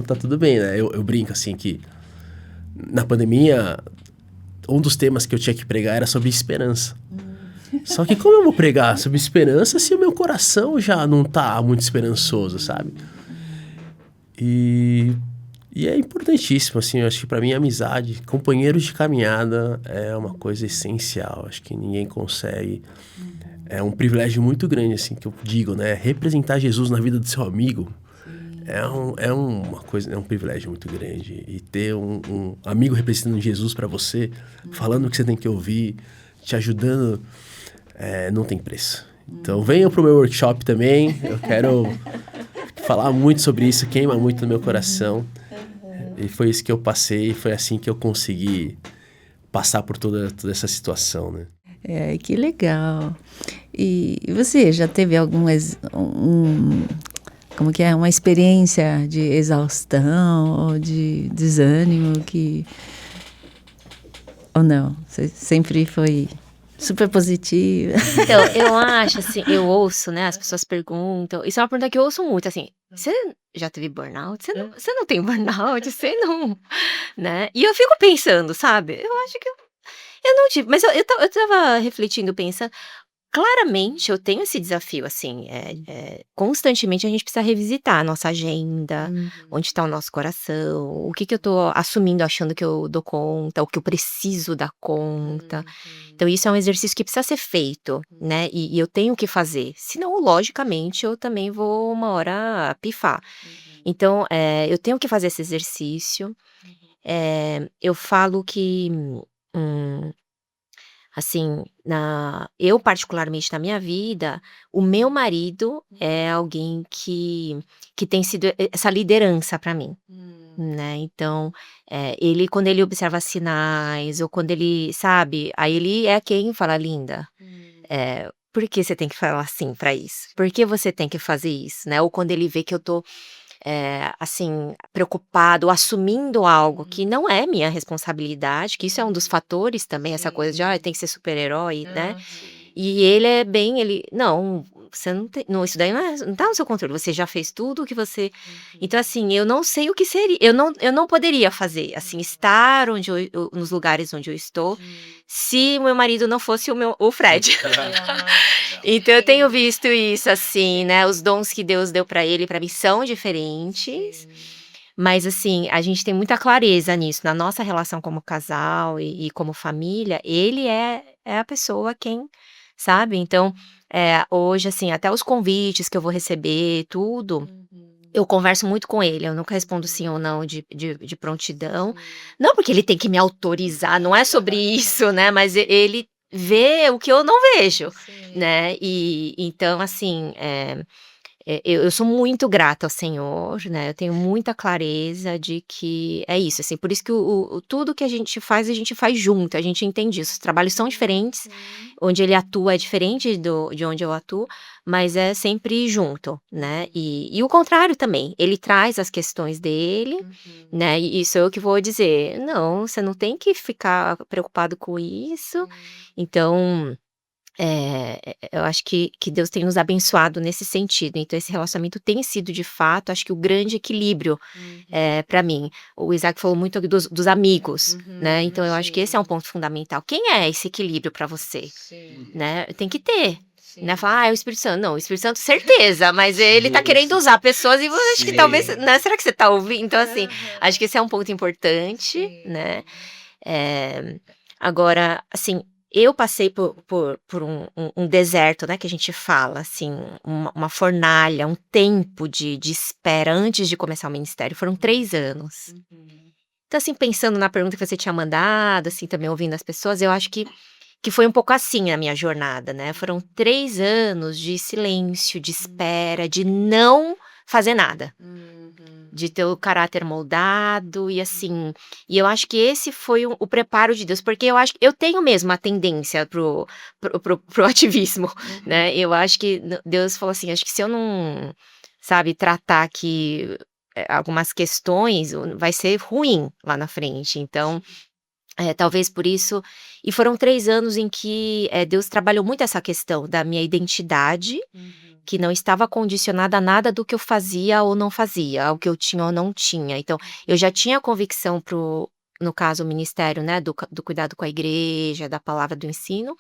tá tudo bem, né? Eu brinco assim que na pandemia, um dos temas que eu tinha que pregar era sobre esperança. Só que como eu vou pregar sobre esperança se o meu coração já não tá muito esperançoso, sabe? E é importantíssimo, assim, eu acho que pra mim a amizade, companheiros de caminhada é uma coisa essencial. Acho que ninguém consegue. É um privilégio muito grande, assim, que eu digo, né? Representar Jesus na vida do seu amigo uma coisa, é um privilégio muito grande. E ter um amigo representando Jesus pra você, falando o que você tem que ouvir, te ajudando, não tem preço. Então venham pro meu workshop também, eu quero falar muito sobre isso, queima muito no meu coração. E foi isso que eu passei, foi assim que eu consegui passar por toda essa situação, né? Que legal. E você já teve como que é, uma experiência de exaustão ou de desânimo ou não? Você sempre foi super positiva? Então, eu acho assim, eu ouço, né, as pessoas perguntam, isso é uma pergunta que eu ouço muito, assim, você já teve burnout? Você não tem burnout? Você não, né? E eu fico pensando, sabe? Eu acho que eu não tive, mas eu tava refletindo, pensando, claramente eu tenho esse desafio, assim, constantemente a gente precisa revisitar a nossa agenda, onde está o nosso coração, o que eu tô assumindo, achando que eu dou conta, o que eu preciso dar conta. Então isso é um exercício que precisa ser feito, né, e eu tenho que fazer, senão logicamente eu também vou uma hora pifar. Então, eu tenho que fazer esse exercício, eu falo que, hum assim, eu particularmente na minha vida, o meu marido é alguém que tem sido essa liderança para mim, né, então, ele quando ele observa sinais ou quando ele sabe, aí ele é quem fala: "Linda, por que você tem que falar assim para isso? Por que você tem que fazer isso?", né, ou quando ele vê que eu tô assim, preocupado ou assumindo algo que não é minha responsabilidade, que isso é um dos fatores também, essa coisa de: "Tem que ser super-herói", né. E ele é bem "Não, você não tem não, isso daí não tá no seu controle, você já fez tudo o que você". Então, assim, eu não sei o que seria, eu não poderia fazer, assim, estar onde nos lugares onde eu estou, se o meu marido não fosse o Fred. Então eu tenho visto isso, assim, né, os dons que Deus deu pra ele e pra mim são diferentes, mas assim, a gente tem muita clareza nisso, na nossa relação como casal e como família, ele é a pessoa quem sabe, então, hoje, assim, até os convites que eu vou receber, tudo, Eu converso muito com ele, eu nunca respondo sim ou não de prontidão. Não porque ele tem que me autorizar, não é sobre isso, né, mas ele vê o que eu não vejo, né. E então assim, eu sou muito grata ao Senhor, né, eu tenho muita clareza de que é isso, assim, por isso que o tudo que a gente faz junto, a gente entende isso, os trabalhos são diferentes, onde ele atua é diferente de onde eu atuo, mas é sempre junto, né. E o contrário também, ele traz as questões dele, né, e sou eu que vou dizer: "Não, você não tem que ficar preocupado com isso". Então eu acho que Deus tem nos abençoado nesse sentido, então esse relacionamento tem sido de fato, acho que o grande equilíbrio, pra mim. O Isaac falou muito dos amigos, né, então eu acho que esse é um ponto fundamental. Quem é esse equilíbrio pra você, né? Tem que ter, né, falar: "Ah, é o Espírito Santo", não, o Espírito Santo certeza, mas ele tá querendo usar pessoas e vo acho que talvez, né, será que você tá ouvindo? Então assim, acho que esse é um ponto importante, né. Eh, agora, assim, eu passei por um deserto, né, que a gente fala, assim, uma fornalha, um tempo de espera antes de começar o ministério, foram 3 anos. Então, assim, pensando na pergunta que você tinha mandado, assim, também ouvindo as pessoas, eu acho que foi um pouco assim a minha jornada, né, foram 3 anos de silêncio, de espera, de não fazer nada. De ter o caráter moldado e assim, e eu acho que esse foi o preparo de Deus, porque eu acho que eu tenho mesmo a tendência pro ativismo, né, eu acho que Deus falou assim: "Acho que se eu não, sabe, tratar aqui, algumas questões, vai ser ruim lá na frente", então, talvez por isso e foram 3 anos em que, Deus trabalhou muito essa questão da minha identidade, que não estava condicionada a nada do que eu fazia ou não fazia, ao que eu tinha ou não tinha. Então, eu já tinha convicção no caso o ministério, né, do cuidado com a igreja, da palavra do ensino,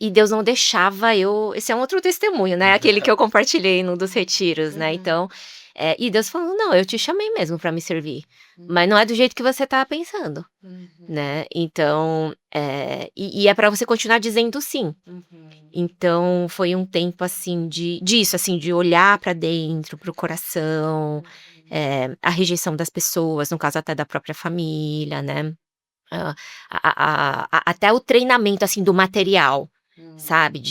e Deus não deixava eu esse é um outro testemunho, né, aquele que eu compartilhei num dos retiros, né, então, e Deus falou: "Não, eu te chamei mesmo para me servir, mas não é do jeito que você tá pensando", né, então, e é para você continuar dizendo sim. Então foi um tempo, assim, disso, assim, de olhar para dentro, para o coração, a rejeição das pessoas, no caso até da própria família, né, hã, até o treinamento, assim, do material, sabe,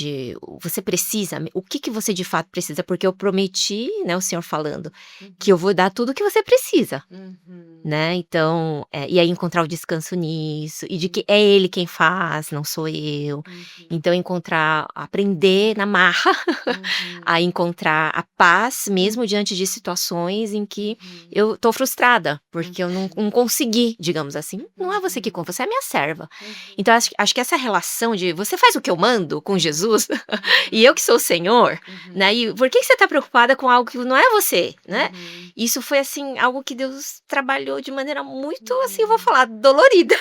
você precisa, o que que você de fato precisa, porque eu prometi, né, o Senhor falando, que eu vou dar tudo o que você precisa. Né, então, e aí encontrar o descanso nisso, e de que é ele quem faz, não sou eu. Então aprender na marra a encontrar a paz mesmo diante de situações em que eu tô frustrada, porque eu não consegui, digamos assim. Não é você que conta, você é minha serva. Então acho que essa relação de você faz o que eu mando com Jesus, e eu que sou o Senhor, né, e por que que você tá preocupada com algo que não é você, né? Isso foi, assim, algo que Deus trabalhou de maneira muito, assim, eu vou falar, dolorida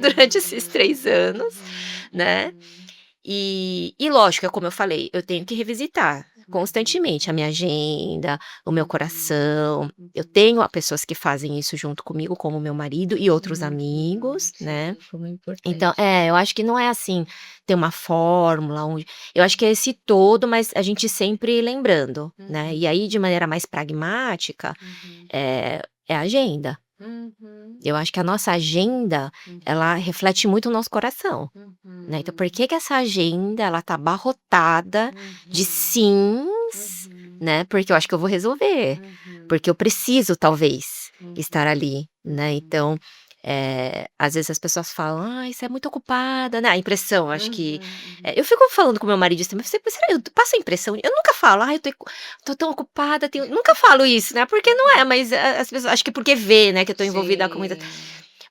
durante esses 3 anos, né. E lógico, é como eu falei, eu tenho que revisitar constantemente a minha agenda, o meu coração. Eu tenho pessoas que fazem isso junto comigo, como meu marido e outros amigos, né. Como é Então importante. eu acho que não é assim, ter uma fórmula onde eu acho que é esse todo, mas a gente sempre lembrando, né. E aí de maneira mais pragmática, é a agenda. Eu acho que a nossa agenda, ela reflete muito o nosso coração, né. Então por que que essa agenda ela tá abarrotada de sims, né, porque eu acho que eu vou resolver, porque eu preciso talvez estar ali, né. Então, às vezes as pessoas falam: "Ai, você é muito ocupada", né, a impressão, acho que eu fico falando com meu marido isso também, "Você será eu passo a impressão", eu nunca falo: "Ai, eu tô tão ocupada, tenho", nunca falo isso, né, porque não é, mas as pessoas acho que porque vê, né, que eu tô envolvida com muita,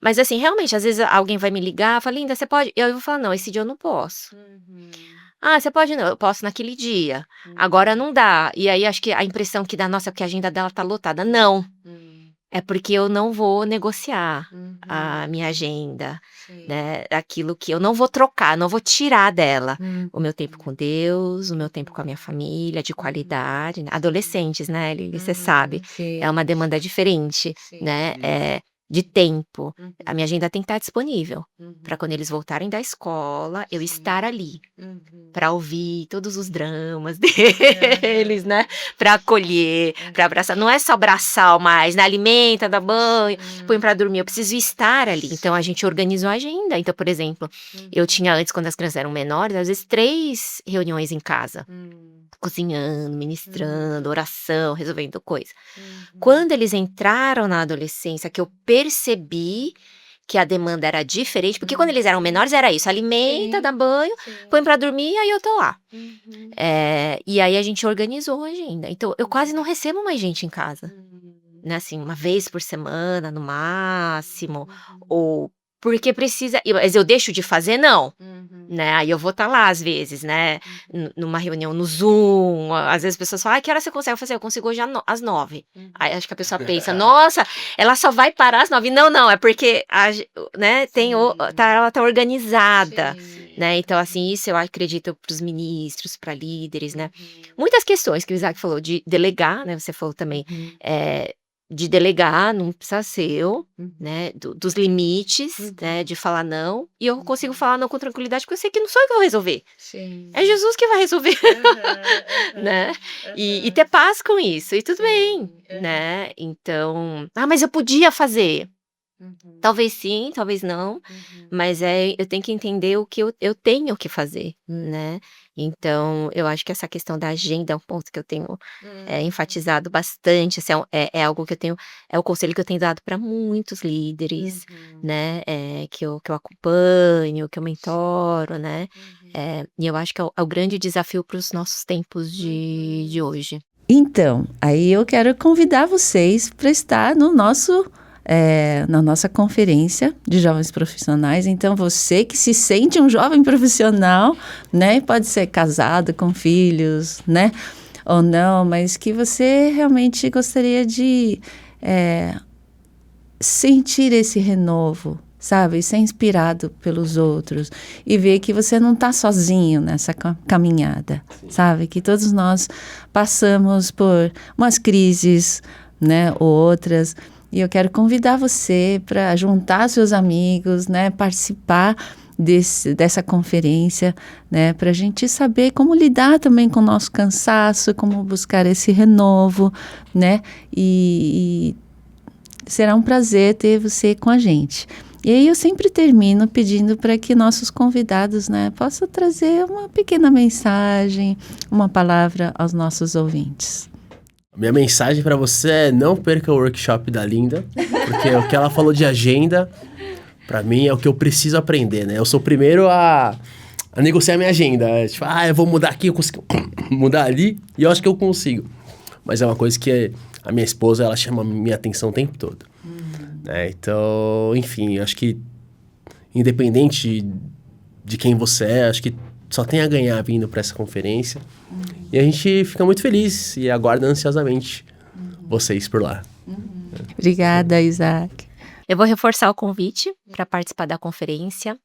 mas assim, realmente, às vezes alguém vai me ligar, fala: "Linda, você pode?" Eu vou falar: "Não, esse dia eu não posso". "Ah, você pode?" "Não, eu posso naquele dia, agora não dá". E aí acho que a impressão que dá: "Nossa, porque a agenda dela tá lotada". Não, é porque eu não vou negociar a minha agenda, né, aquilo que eu não vou trocar, não vou tirar dela o meu tempo com Deus, o meu tempo com a minha família de qualidade, né. Adolescentes, né, Lili, você sabe, é Sim, uma demanda diferente, né, sim. de tempo. A minha agenda tem que estar disponível para quando eles voltarem da escola, eu estar ali para ouvir todos os dramas deles, né? Para acolher, para abraçar. Não é só abraçar mais, né? Alimenta, dá banho, põe para dormir. Eu preciso estar ali. Então a gente organizou a agenda. Então, por exemplo, eu tinha antes, quando as crianças eram menores, às vezes 3 reuniões em casa. Cozinhando, ministrando, oração, resolvendo coisa. Quando eles entraram na adolescência, que eu percebi que a demanda era diferente, porque quando eles eram menores era isso, alimenta, dá banho, põe pra dormir e aí eu tô lá. E aí a gente organizou a agenda. Então eu quase não recebo mais gente em casa, né, assim, uma vez por semana no máximo, ou porque precisa, mas eu deixo de fazer, não. Né? Aí eu vou estar lá às vezes, né? Numa reunião no Zoom, às vezes as pessoas falam, que hora você consegue? Eu falo assim, eu consigo hoje às 9. Aí acho que a pessoa pensa, nossa, ela só vai parar às 9. Não, é porque né, ela tá organizada, né? Então assim, isso eu acredito para os ministros, para líderes, né? Muitas questões que o Isaac falou, de delegar, né? Você falou também, de delegar, não precisa ser eu, né, dos limites, né, de falar não, e eu consigo falar não com tranquilidade, porque eu sei que não sou eu que vou resolver, é Jesus que vai resolver, né, e ter paz com isso, e tudo bem, né, então, mas eu podia fazer, talvez sim, talvez não, mas eu tenho que entender o que eu tenho que fazer, né, então eu acho que essa questão da agenda é um ponto que eu tenho enfatizado bastante, assim, é algo que eu tenho, é o conselho que eu tenho dado para muitos líderes, né, que eu acompanho, que eu mentoro, né, e eu acho que é o grande desafio para os nossos tempos de hoje. Então, aí eu quero convidar vocês para estar na nossa conferência de jovens profissionais. Então, você que se sente um jovem profissional, né, pode ser casado com filhos, né, ou não, mas que você realmente gostaria de sentir esse renovo, sabe, ser inspirado pelos outros e ver que você não está sozinho nessa caminhada, sabe, que todos nós passamos por umas crises, né, ou outras. E eu quero convidar você para juntar seus amigos, né, participar dessa conferência, né, para a gente saber como lidar também com o nosso cansaço, como buscar esse renovo, né, e será um prazer ter você com a gente. E aí eu sempre termino pedindo para que nossos convidados, né, possam trazer uma pequena mensagem, uma palavra aos nossos ouvintes. Minha mensagem para você é: não perca o workshop da Linda, porque o que ela falou de agenda, para mim, é o que eu preciso aprender, né? Eu sou o primeiro a negociar minha agenda. Tipo, eu vou mudar aqui, eu consigo mudar ali, e eu acho que eu consigo. Mas é uma coisa que a minha esposa, ela chama minha atenção o tempo todo. Né? Então, enfim, eu acho que independente de quem você é, acho que só tem a ganhar vindo para essa conferência. E a gente fica muito feliz e aguarda ansiosamente vocês por lá. Obrigada, Isaac. Eu vou reforçar o convite para participar da conferência.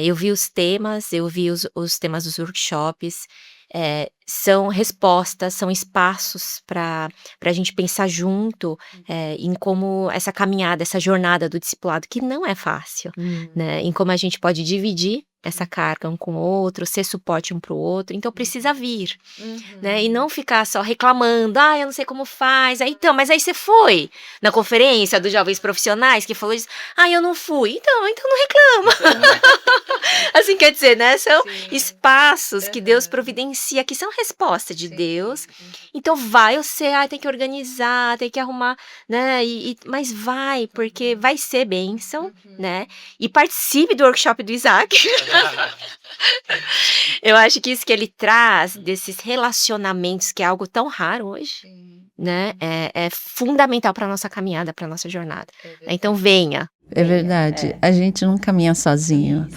Eu vi os temas, eu vi os temas dos workshops. São respostas, são espaços para a gente pensar junto em como essa caminhada, essa jornada do discipulado, que não é fácil, né? Em como a gente pode dividir essa carga um com o outro, ser suporte um para o outro, então precisa vir, né, e não ficar só reclamando, eu não sei como faz, mas aí você foi na conferência dos jovens profissionais que falou isso, eu não fui, então não reclama, assim, quer dizer, né, são espaços que Deus providencia, que são resposta de Deus, então você tem que organizar, tem que arrumar, né, mas vai, porque vai ser bênção, né, e participe do workshop do Isaac. Eu acho que isso que ele traz desses relacionamentos, que é algo tão raro hoje, né, é fundamental para a nossa caminhada, para a nossa jornada. Então venha. É verdade, a gente não caminha sozinho,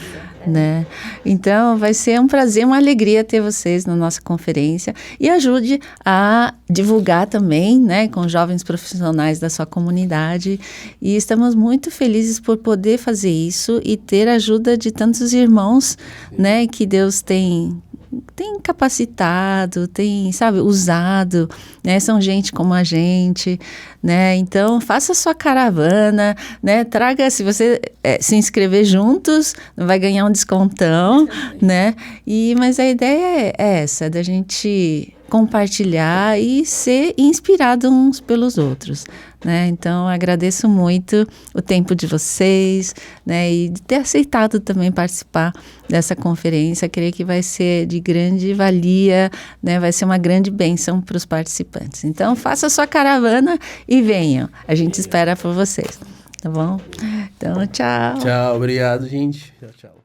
né? Então vai ser um prazer, uma alegria ter vocês na nossa conferência e ajude a divulgar também, né, com jovens profissionais da sua comunidade, e estamos muito felizes por poder fazer isso e ter a ajuda de tantos irmãos, né, que Deus tem capacitado, tem, sabe, usado, né, são gente como a gente, né? Então, faça a sua caravana, né? Traga, se você se inscrever juntos, vai ganhar um descontão, né? Mas a ideia é essa, da gente compartilhar e ser inspirado uns pelos outros, né? Então, agradeço muito o tempo de vocês, né? E de ter aceitado também participar dessa conferência. Creio que vai ser de grande valia, né? Vai ser uma grande bênção para os participantes. Então, faça a sua caravana e venham. A gente espera por vocês, tá bom? Então, tchau. Tchau, obrigado, gente. Tchau, tchau.